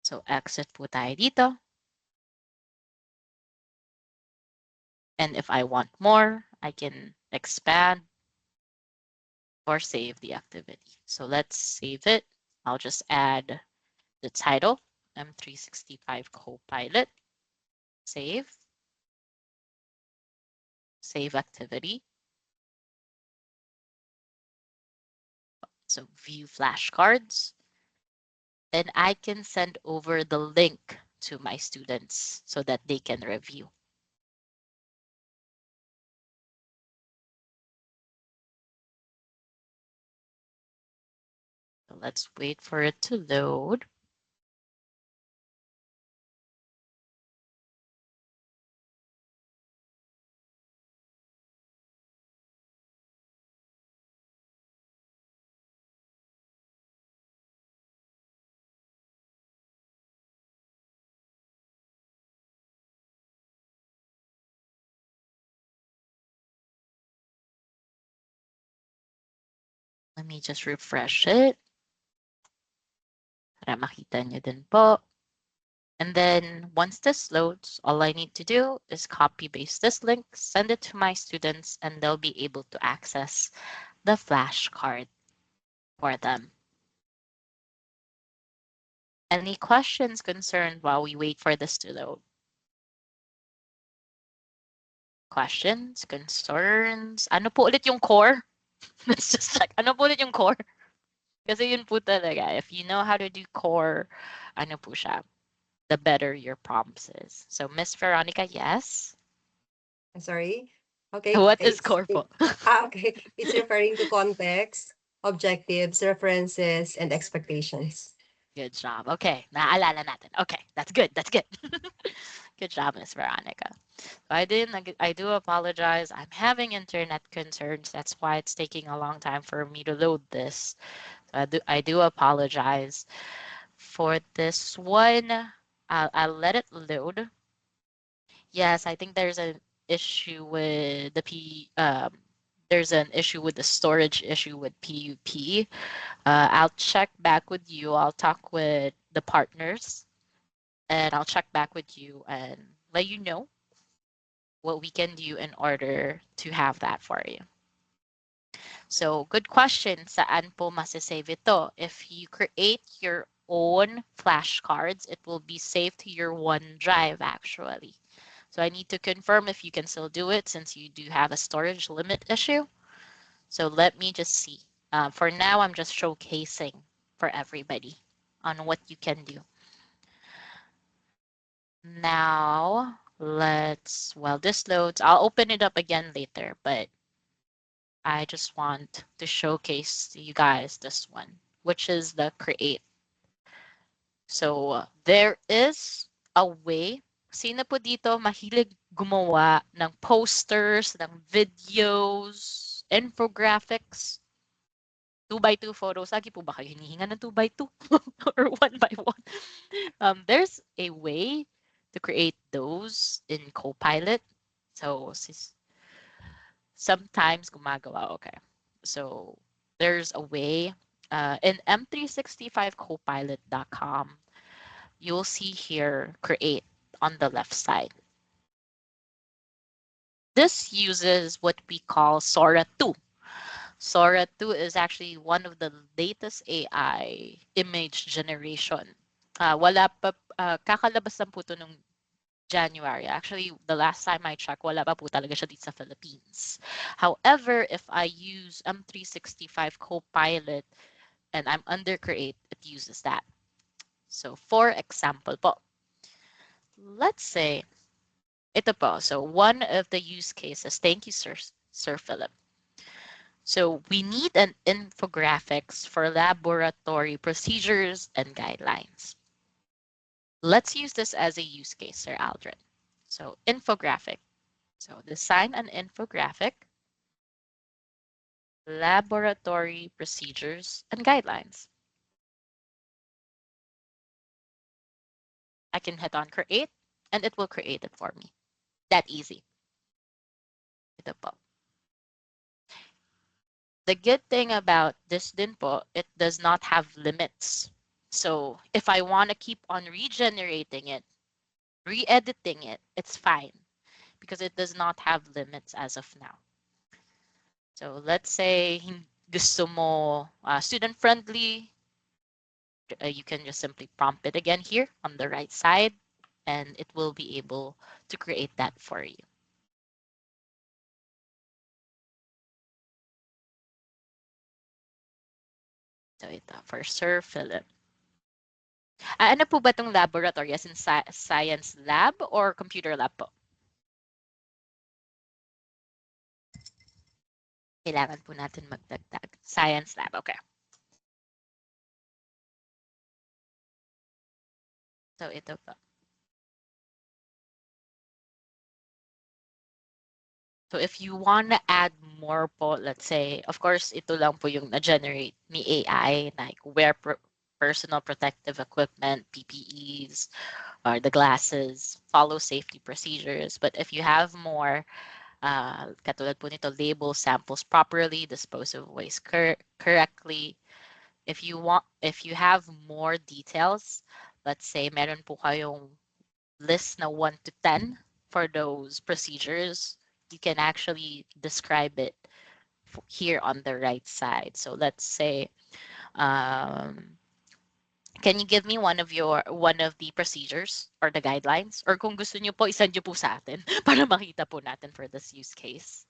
A: So exit po tayo dito. And if I want more, I can expand or save the activity. So let's save it. I'll just add the title, M365 Copilot, save, save activity. So view flashcards. And I can send over the link to my students so that they can review. So let's wait for it to load. Let me just refresh it para makita nyo din po. And then once this loads, all I need to do is copy paste this link, send it to my students, and they'll be able to access the flashcard for them. Any questions, concerns while we wait for this to load? Questions, concerns? Ano po ulit yung core? Let's just check. Ano po ulit yung core? Kasi yun po talaga. If you know how to do core, ano po siya, the better your prompts is. So Miss Veronica, yes?
B: I'm sorry. Okay.
A: What is core po?
B: Okay. It's referring to context, objectives, references, and expectations.
A: Good job. Okay, naalala natin. Okay, that's good. That's good. Good job, Miss Veronica. I do apologize. I'm having internet concerns. That's why it's taking a long time for me to load this. So I do apologize for this one. I'll let it load. Yes, I think there's an issue with the there's an issue with the storage issue with PUP. I'll check back with you. I'll talk with the partners and I'll check back with you and let you know what we can do in order to have that for you. So, good question. Saan po masasave ito? If you create your own flashcards, it will be saved to your OneDrive actually. So I need to confirm if you can still do it since you do have a storage limit issue. So let me just see. For now, I'm just showcasing for everybody on what you can do. Now, while this loads, I'll open it up again later, but I just want to showcase to you guys this one, which is the create. So there is a way. Sino po dito mahilig gumawa ng posters, ng videos, infographics? 2x2 photos. Lagi po ba kayo hinihinga ng 2x2 or 1x1? There's a way to create those in Copilot. So sometimes gumagawa. Okay. So there's a way in m365copilot.com. You'll see here create on the left side. This uses what we call Sora 2. Sora 2 is actually one of the latest AI image generation. Wala pa, kakalabas lang po ito nung January. Actually, the last time I checked, wala pa po talaga siya dito sa Philippines. However, if I use M365 Copilot and I'm under Create, it uses that. So, for example po, let's say, ito po. So, one of the use cases, thank you, Sir Philip. So we need an infographics for laboratory procedures and guidelines. Let's use this as a use case, Sir Aldrin. So infographic. So design an infographic, laboratory procedures and guidelines. I can hit on create and it will create it for me. That easy. Ito po. The good thing about this din po, it does not have limits. So if I want to keep on regenerating it, re-editing it, it's fine because it does not have limits as of now. So let's say gusto mo student-friendly, you can just simply prompt it again here on the right side, and it will be able to create that for you. So ito, for Sir Philip. Ano po ba itong laboratory? As in science lab or computer lab po? Kailangan po natin magdagdag. Science lab, okay. So ito po. So if you want to add more po, let's say, of course, ito lang po yung na-generate ni AI, like wear personal protective equipment, PPEs, or the glasses, follow safety procedures. But if you have more, katulad po nito, label samples properly, dispose of waste correctly. If you have more details, let's say meron po kayong list na 1 to 10 for those procedures, you can actually describe it here on the right side. So let's say, can you give me one of the procedures or the guidelines? Or kung gusto niyo po, isend niyo po sa atin para makita po natin for this use case.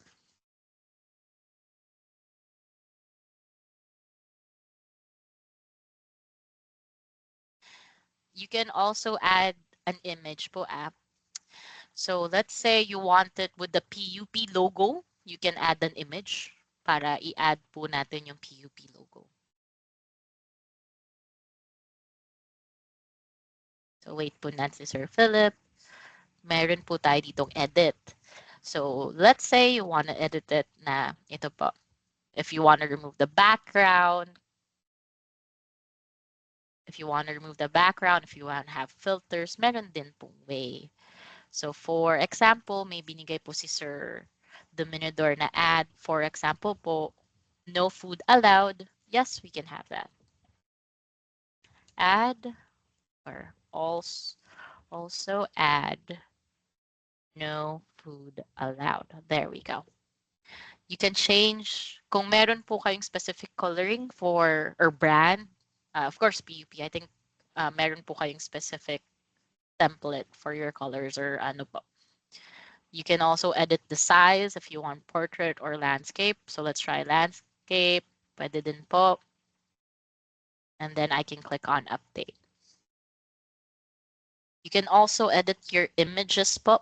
A: You can also add an image po app. So let's say you want it with the PUP logo, you can add an image para i-add po natin yung PUP logo. So wait po natin si Sir Philip. Meron po tayo ditong edit. So let's say you want to edit it na ito po. If you want to remove the background, if you want to remove the background, if you want to have filters, meron din pong way. So for example, may binigay po si Sir Dominador na ad. For example po, no food allowed. Yes, we can have that. Add or also add no food allowed. There we go. You can change kung meron po kayong specific coloring for or brand. Of course, PUP. I think meron po kayong specific template for your colors or ano po. You can also edit the size if you want portrait or landscape. So let's try landscape. Pwede din po. And then I can click on update. You can also edit your images po.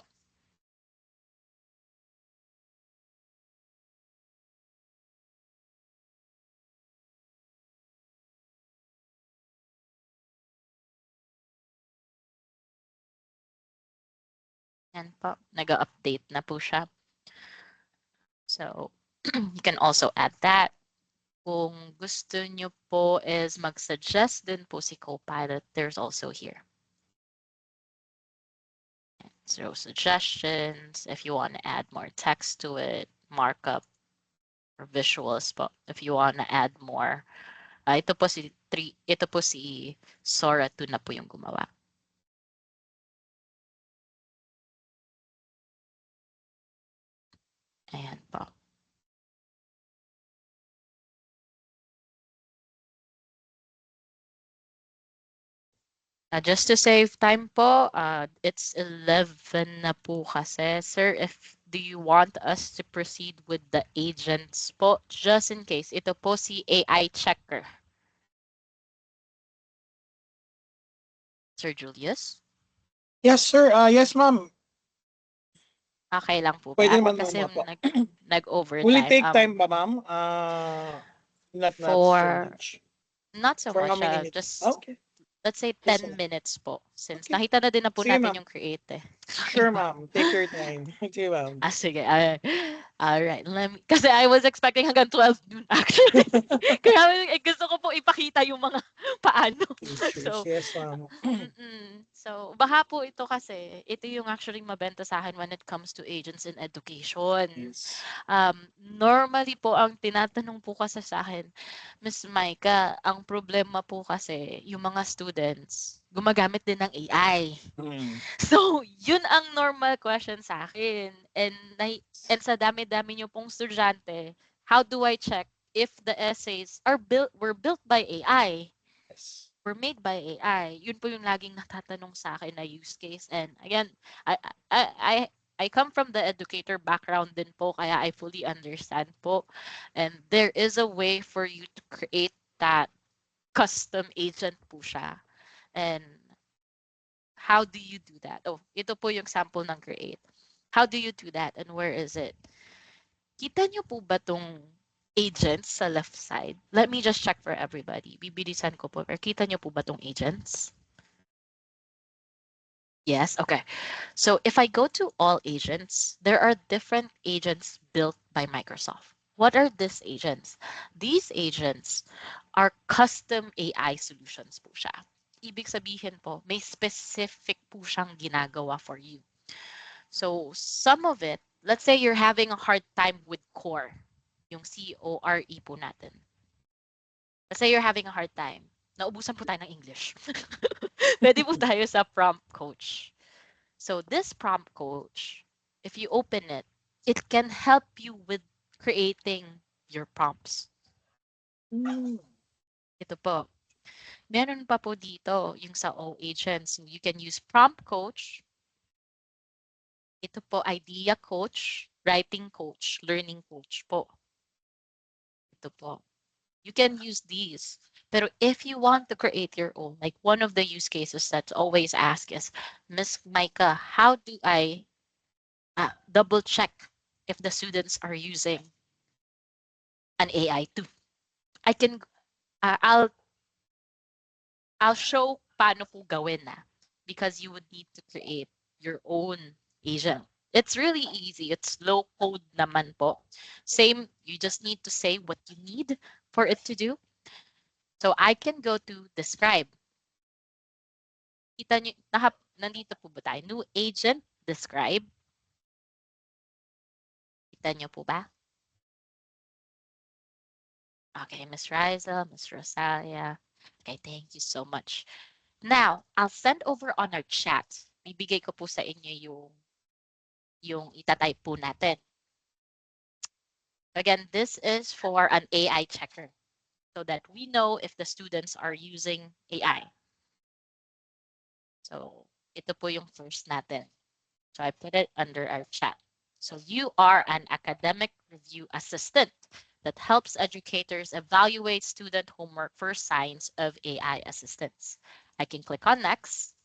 A: Yan po. Nag-update na po siya. So you can also add that. Kung gusto nyo po is mag-suggest din po si Copilot, there's also here. So suggestions, if you want to add more text to it, markup, or visuals po. If you want to add more. Ito po si Sora 2 na po yung gumawa. Ayan po. Just to save time po, it's 11 na po kasi. Sir, if do you want us to proceed with the agents po? Just in case, ito po si AI checker. Sir Julius?
C: Yes, sir. Yes, ma'am.
A: Okay lang po
C: Pwede
A: ba?
C: naman,
A: Kasi
C: ma'am. Apo. Will it
A: nag-overtime.
C: take time ba, ma'am? Not so
A: For
C: much.
A: not so
C: For how
A: much,
C: many minutes?
A: just
C: Okay.
A: let's say
C: Just
A: 10
C: a
A: minutes po. Since
C: Okay.
A: nakita na din na po
C: Sige,
A: natin
C: ma'am.
A: yung create eh.
C: Sure, ma'am. Take your time. Sige, ma'am.
A: Sige. Alright. Kasi I was expecting hanggang 12 noon actually. Kaya gusto ko po ipakita yung mga paano.
C: Pictures.
A: So,
C: Yes, ma'am.
A: So, baka po ito kasi, ito yung actually mabenta sa akin when it comes to agents in education.
C: Yes.
A: Normally po, ang tinatanong po kasi sa akin, Miss Maika, ang problema po kasi, yung mga students, gumagamit din ng AI. So, yun ang normal question sa akin. And sa dami-dami nyo pong estudyante, how do I check if the essays were built by AI?
C: Yes.
A: Were made by AI. Yun po yung laging natatanong sa akin na use case. And again, I I I I come from the educator background din po, kaya I fully understand po. And there is a way for you to create that custom agent po siya. And how do you do that? Oh, ito po yung sample ng create. How do you do that and where is it? Kita nyo po ba tong agents sa left side? Let me just check for everybody. Bibilisan ko po. Pero kita nyo po ba tong agents? Yes, okay. So if I go to all agents, there are different agents built by Microsoft. What are these agents? These agents are custom AI solutions po siya. Ibig sabihin po, may specific po siyang ginagawa for you. So some of it, let's say you're having a hard time with core, yung CORE po natin. Let's say you're having a hard time. Naubusan po tayo ng English. Pwede po tayo sa prompt coach. So this prompt coach, if you open it, it can help you with creating your prompts. Ito po. Meron pa po dito yung sa all agents. You can use prompt coach. Ito po, idea coach, writing coach, learning coach po. Ito po. You can use these. Pero if you want to create your own, like one of the use cases that's always asked is, Miss Micah, how do I double check if the students are using an AI too? I can, uh, I'll show paano po gawin na because you would need to create your own agent. It's really easy. It's low code naman po. Same, you just need to say what you need for it to do. So I can go to describe. Kita nyo, nandito po ba tayo? New agent, describe. Kita nyo po ba? Okay, Miss Riza, Miss Rosalia. Okay, thank you so much. Now, I'll send over on our chat. Bibigay ko po sa inyo yung itatype po natin. Again, this is for an AI checker so that we know if the students are using AI. So ito po yung first natin. So I put it under our chat. So you are an academic review assistant that helps educators evaluate student homework for signs of AI assistance. I can click on next.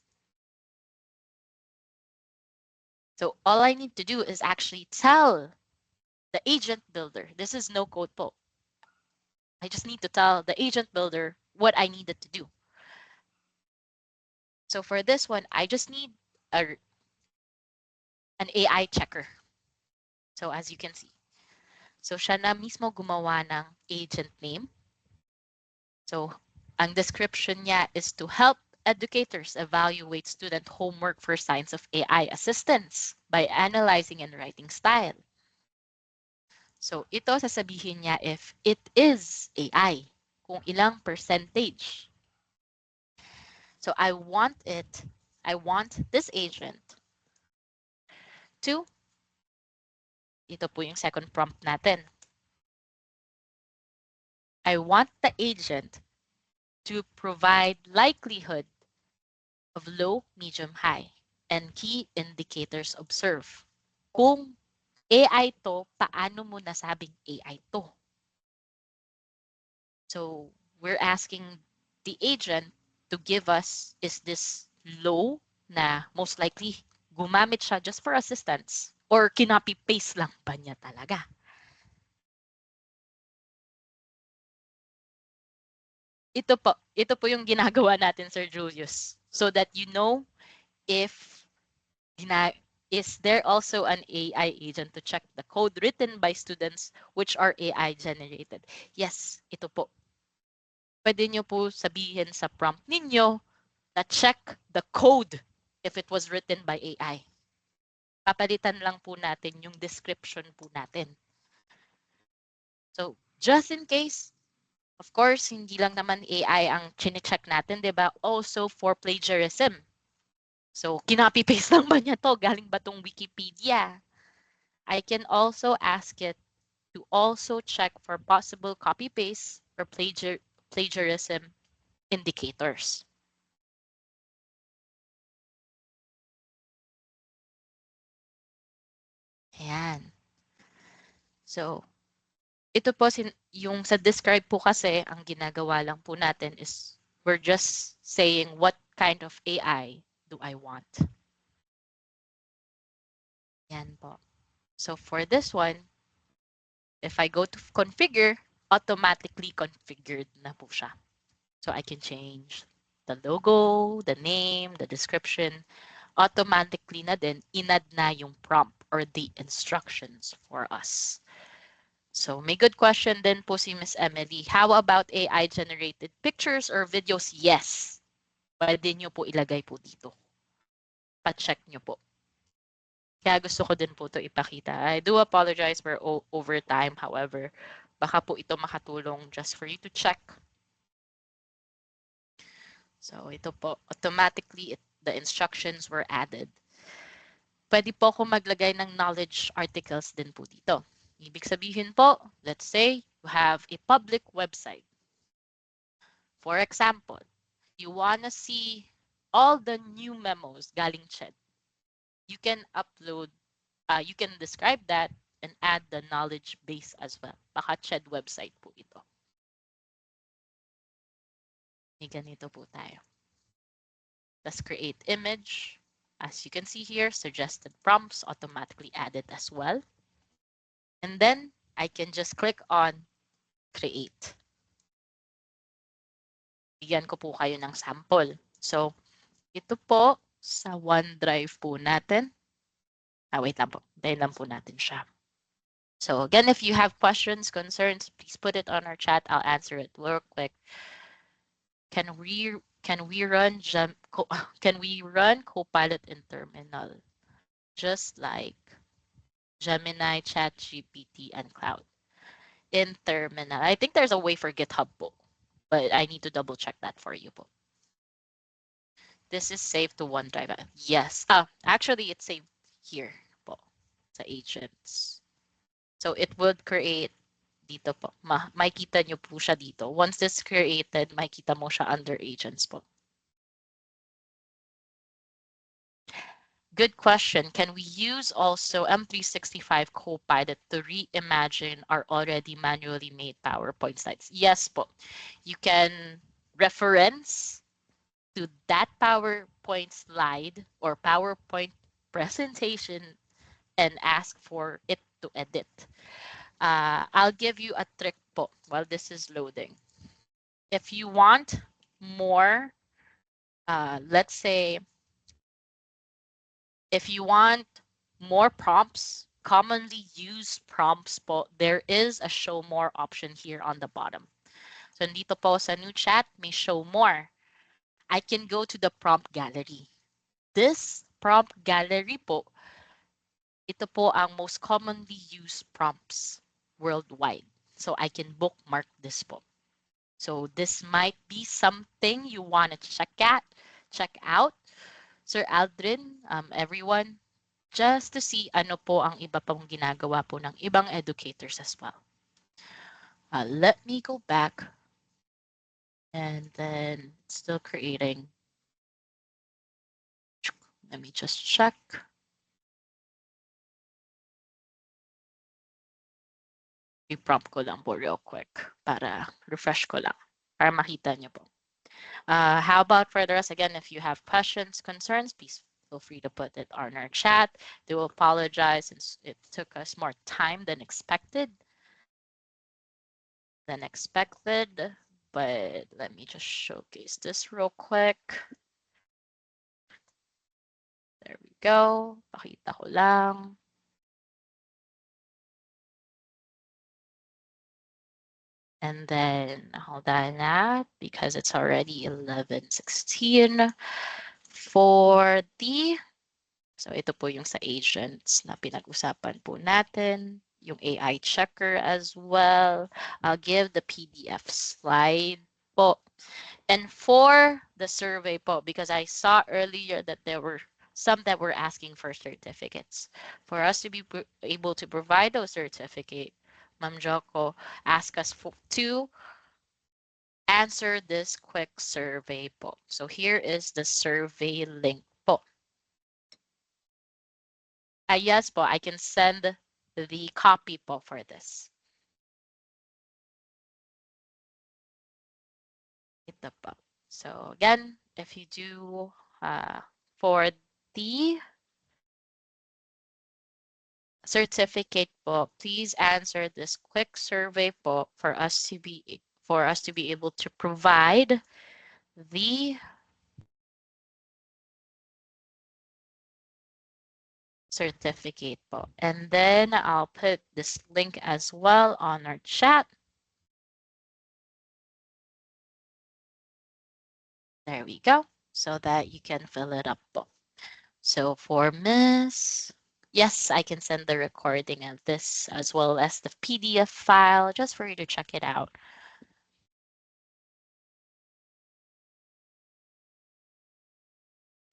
A: So all I need to do is actually tell the agent builder, this is no code po. I just need to tell the agent builder what I needed to do. So for this one, I just need an AI checker. So as you can see, so siya na mismo gumawa ng agent name. So ang description niya is to help educators evaluate student homework for signs of AI assistance by analyzing and writing style. So ito sasabihin niya if it is AI, kung ilang percentage. So I want this agent to, ito po yung second prompt natin. I want the agent to provide likelihood of low, medium, high, and key indicators observed. Kung AI to, paano mo nasabing AI to? So we're asking the agent to give us, is this low na most likely gumamit siya just for assistance or kinopy-paste lang ba niya talaga? Ito po yung ginagawa natin, Sir Julius, so that you know if is there also an AI agent to check the code written by students which are AI generated? Yes, ito po. Pwede nyo po sabihin sa prompt ninyo na check the code if it was written by AI. Papalitan lang po natin yung description po natin. So, just in case, of course, hindi lang naman AI ang chine-check natin, di ba? Also for plagiarism. So, kinopy-paste lang ba niya to? Galing ba tong Wikipedia? I can also ask it to also check for possible copy-paste or plagiarism indicators. Ayan. So, ito po yung sa describe po kasi ang ginagawa lang po natin is we're just saying what kind of AI do I want. Yan po. So for this one, if I go to configure, automatically configured na po siya. So I can change the logo, the name, the description. Automatically na din, inad na yung prompt or the instructions for us. So may good question din po si Miss Emily. How about AI generated pictures or videos? Yes. Pwede nyo po ilagay po dito. Pa-check nyo po. Kaya gusto ko din po ito ipakita. I do apologize for overtime. However, baka po ito makatulong just for you to check. So ito po, automatically the instructions were added. Pwede po ako maglagay ng knowledge articles din po dito. Ibig sabihin po, let's say you have a public website. For example, you want to see all the new memos galing CHED. You can upload, you can describe that and add the knowledge base as well. Baka CHED website po ito. May ganito po tayo. Let's create image. As you can see here, suggested prompts automatically added as well. And then I can just click on create. Bigyan ko po kayo ng sample. So, ito po sa OneDrive po natin. Wait lang po. Dahil lang po natin siya. So again, if you have questions, concerns, please put it on our chat. I'll answer it real quick. Can we run can we run Copilot in terminal? Just like Gemini, ChatGPT, and Cloud. In terminal. I think there's a way for GitHub po, but I need to double check that for you po. This is saved to OneDrive. Yes. Actually, it's saved here po sa agents. So it would create Dito po. Makikita nyo po siya dito. Once this created, makikita mo siya under agents po. Good question. Can we use also M365 Copilot to reimagine our already manually made PowerPoint slides? Yes po. You can reference to that PowerPoint slide or PowerPoint presentation and ask for it to edit. I'll give you a trick po while this is loading. If you want more, let's say, if you want more prompts, commonly used prompts po, there is a show more option here on the bottom. So dito po sa new chat, may show more. I can go to the prompt gallery. This prompt gallery po, ito po ang most commonly used prompts worldwide. So I can bookmark this po. So this might be something you want to check out. Sir Aldrin, everyone, just to see ano po ang iba pang ginagawa po ng ibang educators as well. Let me go back and then still creating. Let me just check. I-prompt ko lang po real quick para refresh ko lang para makita nyo po. How about for the rest? Again, if you have questions, concerns, please feel free to put it on our chat. They will apologize since it took us more time than expected. But let me just showcase this real quick. There we go. Pakita ko lang. And then hold on that because it's already 11:16 for the so ito po yung sa agents na pinag-usapan po natin, yung AI checker as well. I'll give the PDF slide po. And for the survey po, because I saw earlier that there were some that were asking for certificates. For us to be able to provide those certificates, Ma'am Joko asked us to answer this quick survey po. So here is the survey link po. Yes po, I can send the copy po for this. Ito po. So again, if you do for the certificate po, please answer this quick survey po for us to be able to provide the certificate po. And then I'll put this link as well on our chat. There we go, so that you can fill it up po. So for Miss, yes, I can send the recording of this as well as the PDF file just for you to check it out.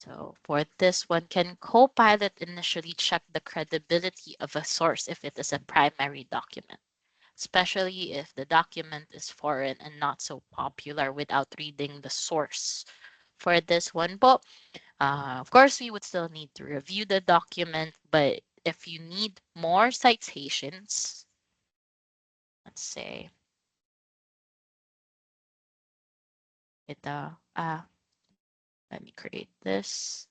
A: So for this one, can Copilot initially check the credibility of a source if it is a primary document, especially if the document is foreign and not so popular without reading the source? For this one, but of course, we would still need to review the document, but if you need more citations, let's say, let me create this.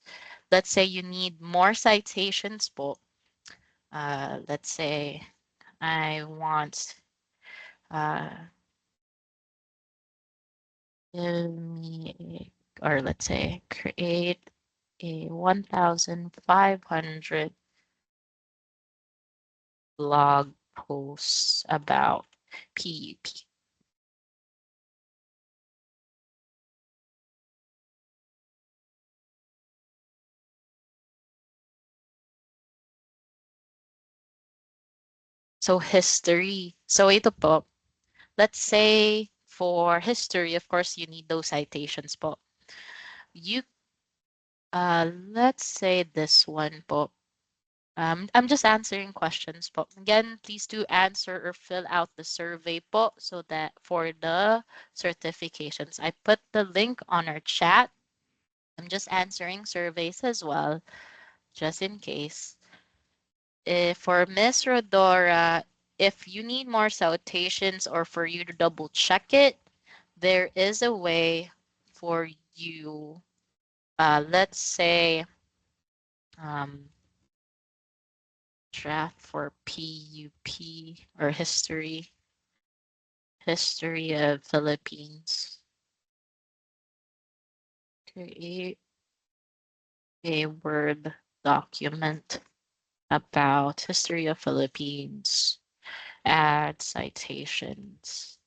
A: Let's say you need more citations, but let's say I want uh, give me or let's say create a 1,500 blog posts about PUP. So history. So ito po, let's say for history, of course, you need those citations po. You, let's say this one po. I'm just answering questions po. Again, please do answer or fill out the survey po so that for the certifications. I put the link on our chat. I'm just answering surveys as well, just in case. If for Miss Rodora, if you need more citations or for you to double check it, there is a way for you, let's say, um, draft for PUP or history of Philippines. Create a Word document about history of Philippines. Add citations.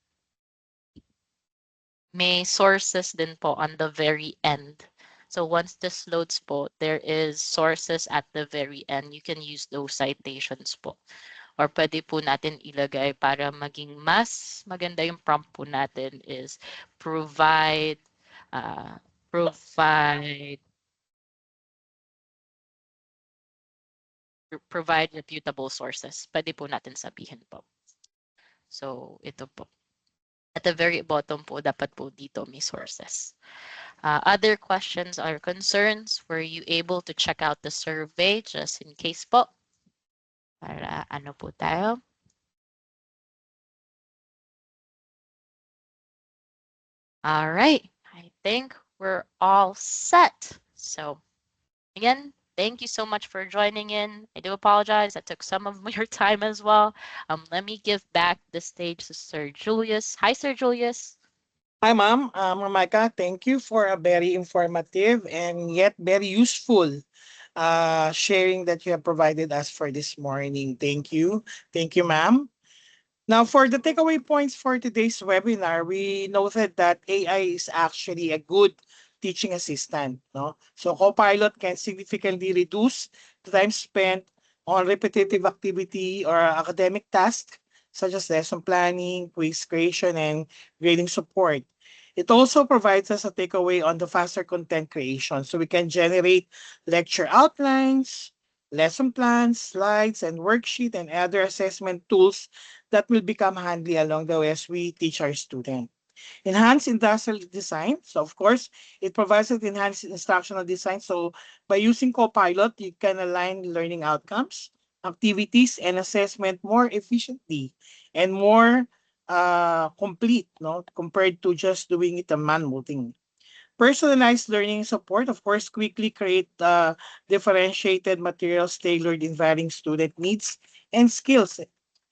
A: May sources din po on the very end. So once this loads po, there is sources at the very end. You can use those citations po. Or pwede po natin ilagay para maging mas maganda yung prompt po natin is provide uh, provide provide reputable sources. Pwede po natin sabihin po. So ito po. At the very bottom po, dapat po dito may sources. Other questions or concerns, were you able to check out the survey just in case po? Para ano po tayo? All right. I think we're all set. So again, thank you so much for joining in. I do apologize. I took some of your time as well. Let me give back the stage to Sir Julius. Hi, Sir Julius.
C: Hi, ma'am. Ma'am Micah, thank you for a very informative and yet very useful sharing that you have provided us for this morning. Thank you. Thank you, ma'am. Now, for the takeaway points for today's webinar, we noted that AI is actually a good teaching assistant. No? So, Copilot can significantly reduce the time spent on repetitive activity or academic tasks such as lesson planning, quiz creation, and grading support. It also provides us a takeaway on the faster content creation. So we can generate lecture outlines, lesson plans, slides, and worksheet and other assessment tools that will become handy along the way as we teach our students. Enhanced industrial design. So of course, it provides an enhanced instructional design. So by using Copilot, you can align learning outcomes, activities, and assessment more efficiently and more complete, no, compared to just doing it a manual thing. Personalized learning support, of course, quickly create differentiated materials tailored in varying student needs and skills.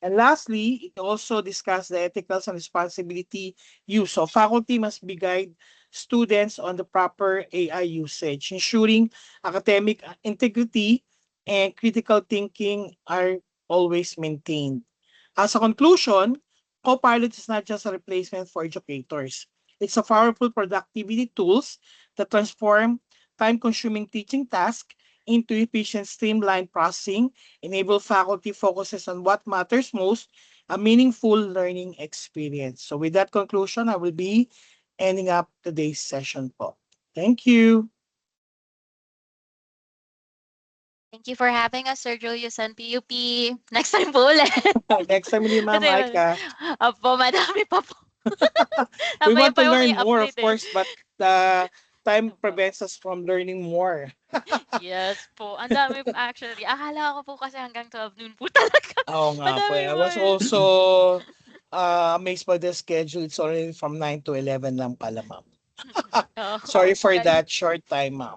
C: And lastly, it also discussed the ethical and responsibility use. So faculty must be guide students on the proper AI usage, ensuring academic integrity and critical thinking are always maintained. As a conclusion, Copilot is not just a replacement for educators. It's a powerful productivity tools that transform time-consuming teaching tasks into efficient, streamlined processing, enable faculty focuses on what matters most, a meaningful learning experience. So with that conclusion, I will be ending up today's session po. Thank you.
A: Thank you for having us, Sir Julius and PUP. Next time po ulit.
C: Next time ulit, Ma'am
A: Kasi,
C: Aika.
A: opo, madami pa po.
C: We
A: Mamaya
C: want to
A: pa yung
C: learn more, of
A: i-update eh.
C: course, but time
A: Opo.
C: prevents us from learning more.
A: Yes po. Ang dami actually. Akala ko po kasi hanggang 12 noon po talaga.
C: Oo nga po.
A: Madami
C: I
A: po
C: was
A: eh.
C: also amazed by the schedule. It's only from 9 to 11 lang pala, ma'am.
A: Oo.
C: Sorry for
A: Kaya,
C: that short time, ma'am.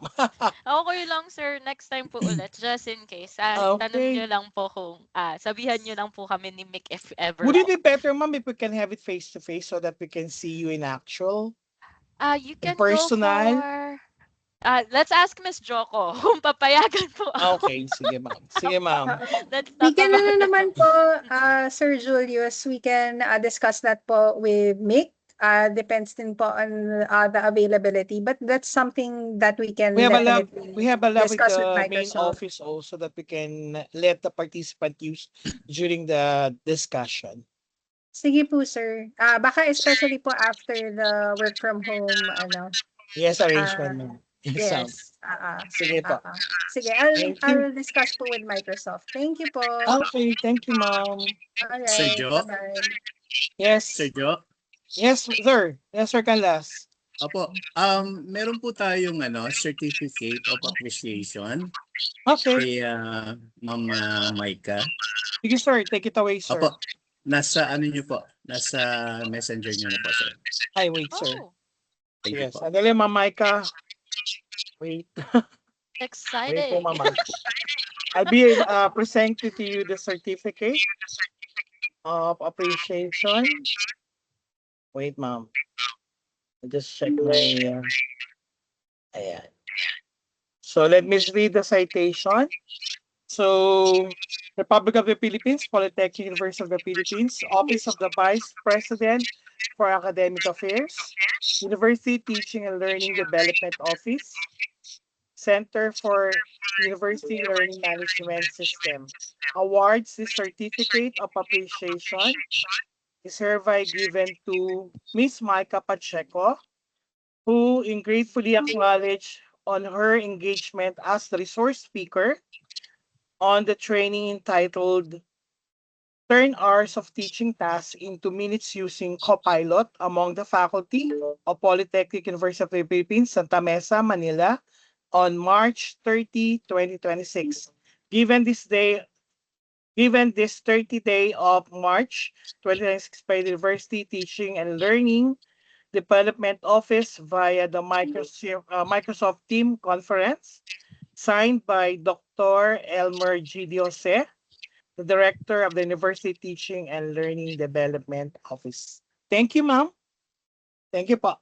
A: okay lang sir, next time po ulit, just in case. Tanong nyo
C: Okay.
A: lang po kung, sabihan nyo lang po kami ni Mick if ever
C: Would it
A: po.
C: be better, ma'am, if we can have it face to face so that we can see you in actual,
A: You
C: in
A: can go
C: personal?
A: for, let's ask Miss Joko kung papayagan po ako.
C: Okay, sige, ma'am. Sige, ma'am.
A: Let's
B: We
A: talk
B: can
A: about
B: ano
A: it.
B: naman po, Sir Julius, we can discuss that po with Mick. Depends din po on the availability, but that's something that we
C: We
B: can
C: have a lab. We
B: definitely
C: have a lab with
B: discuss with
C: the main
B: Microsoft.
C: office also that we can let the participant use during the discussion.
B: Sige po, sir. Baka especially po after the work from home, ano,
C: Yes,
B: ah,
C: arrangement, ma'am. Sound.
B: Yes,
C: Sige po.
B: Sige, I'll
C: Thank you.
B: discuss po with Microsoft. Thank you po.
C: Okay, thank you, ma'am.
D: Sir
B: Alright,
D: Jo?
B: bye-bye.
D: Sir
C: Yes.
D: Jo?
C: Yes, sir. Yes, sir Canlas.
D: Opo, meron po tayong ano, Certificate of Appreciation
C: Okay.
D: kay Ma'am Maika.
C: Sige, sir. Take it away, sir.
D: Opo, nasa ano niyo po, nasa messenger niyo na po, sir.
C: Ay, wait, sir.
A: Oh,
D: Thank you
C: Yes.
D: po.
C: Sandali, Ma'am Micah. Wait. Wait po,
A: exciting.
C: Mama. I'll be presenting to you the certificate of appreciation. Wait, ma'am. I just check my... ayan. So, let me read the citation. So, Republic of the Philippines, Polytechnic University of the Philippines, Office of the Vice President for Academic Affairs, University Teaching and Learning Development Office, Center for University Learning Management System awards the Certificate of Appreciation is hereby given to Miss Micah Pacheco, who gratefully acknowledged on her engagement as the resource speaker on the training entitled Turn Hours of Teaching Tasks into Minutes Using Copilot among the faculty of Polytechnic University of the Philippines, Santa Mesa, Manila, on March 30, 2026. Given this day, given this 30th day of March 2026 by the University Teaching and Learning Development Office via the Microsoft Team Conference, signed by Dr. Elmer G. Diose, the Director of the University Teaching and Learning Development Office. Thank you, ma'am. Thank you po.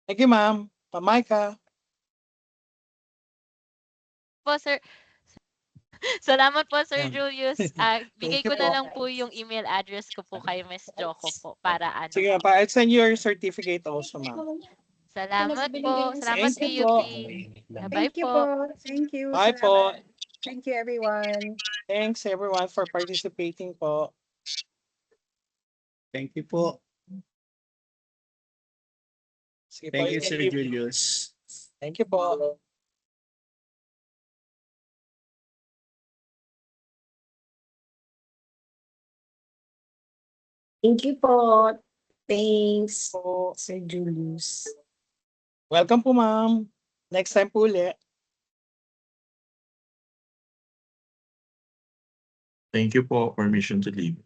C: Thank you, ma'am. Ma'am.
A: Po, sir. Salamat po, Sir
C: Yan.
A: Julius. Bigay
C: Thank you
A: ko na
C: po.
A: lang po yung email address ko po kay Miss Joko po para ano.
C: Sige, pa. I'll send you your certificate also, ma'am.
A: Salamat po. Salamat
C: Thank you
A: PUP.
C: po.
A: Bye-bye
B: Thank you
A: po.
B: po. Thank you.
C: Bye po.
B: Salamat. Thank you, everyone.
C: Thanks everyone for participating po.
D: Thank you po.
C: Sige po,
D: Thank
C: you
D: you,
C: can
D: Sir
C: leave.
D: Julius.
C: Thank you po.
E: Thank you po. Thanks,
C: Po.
E: Sir Julius.
C: Welcome po, ma'am. Next time po ulit.
F: Thank you po. Permission to leave.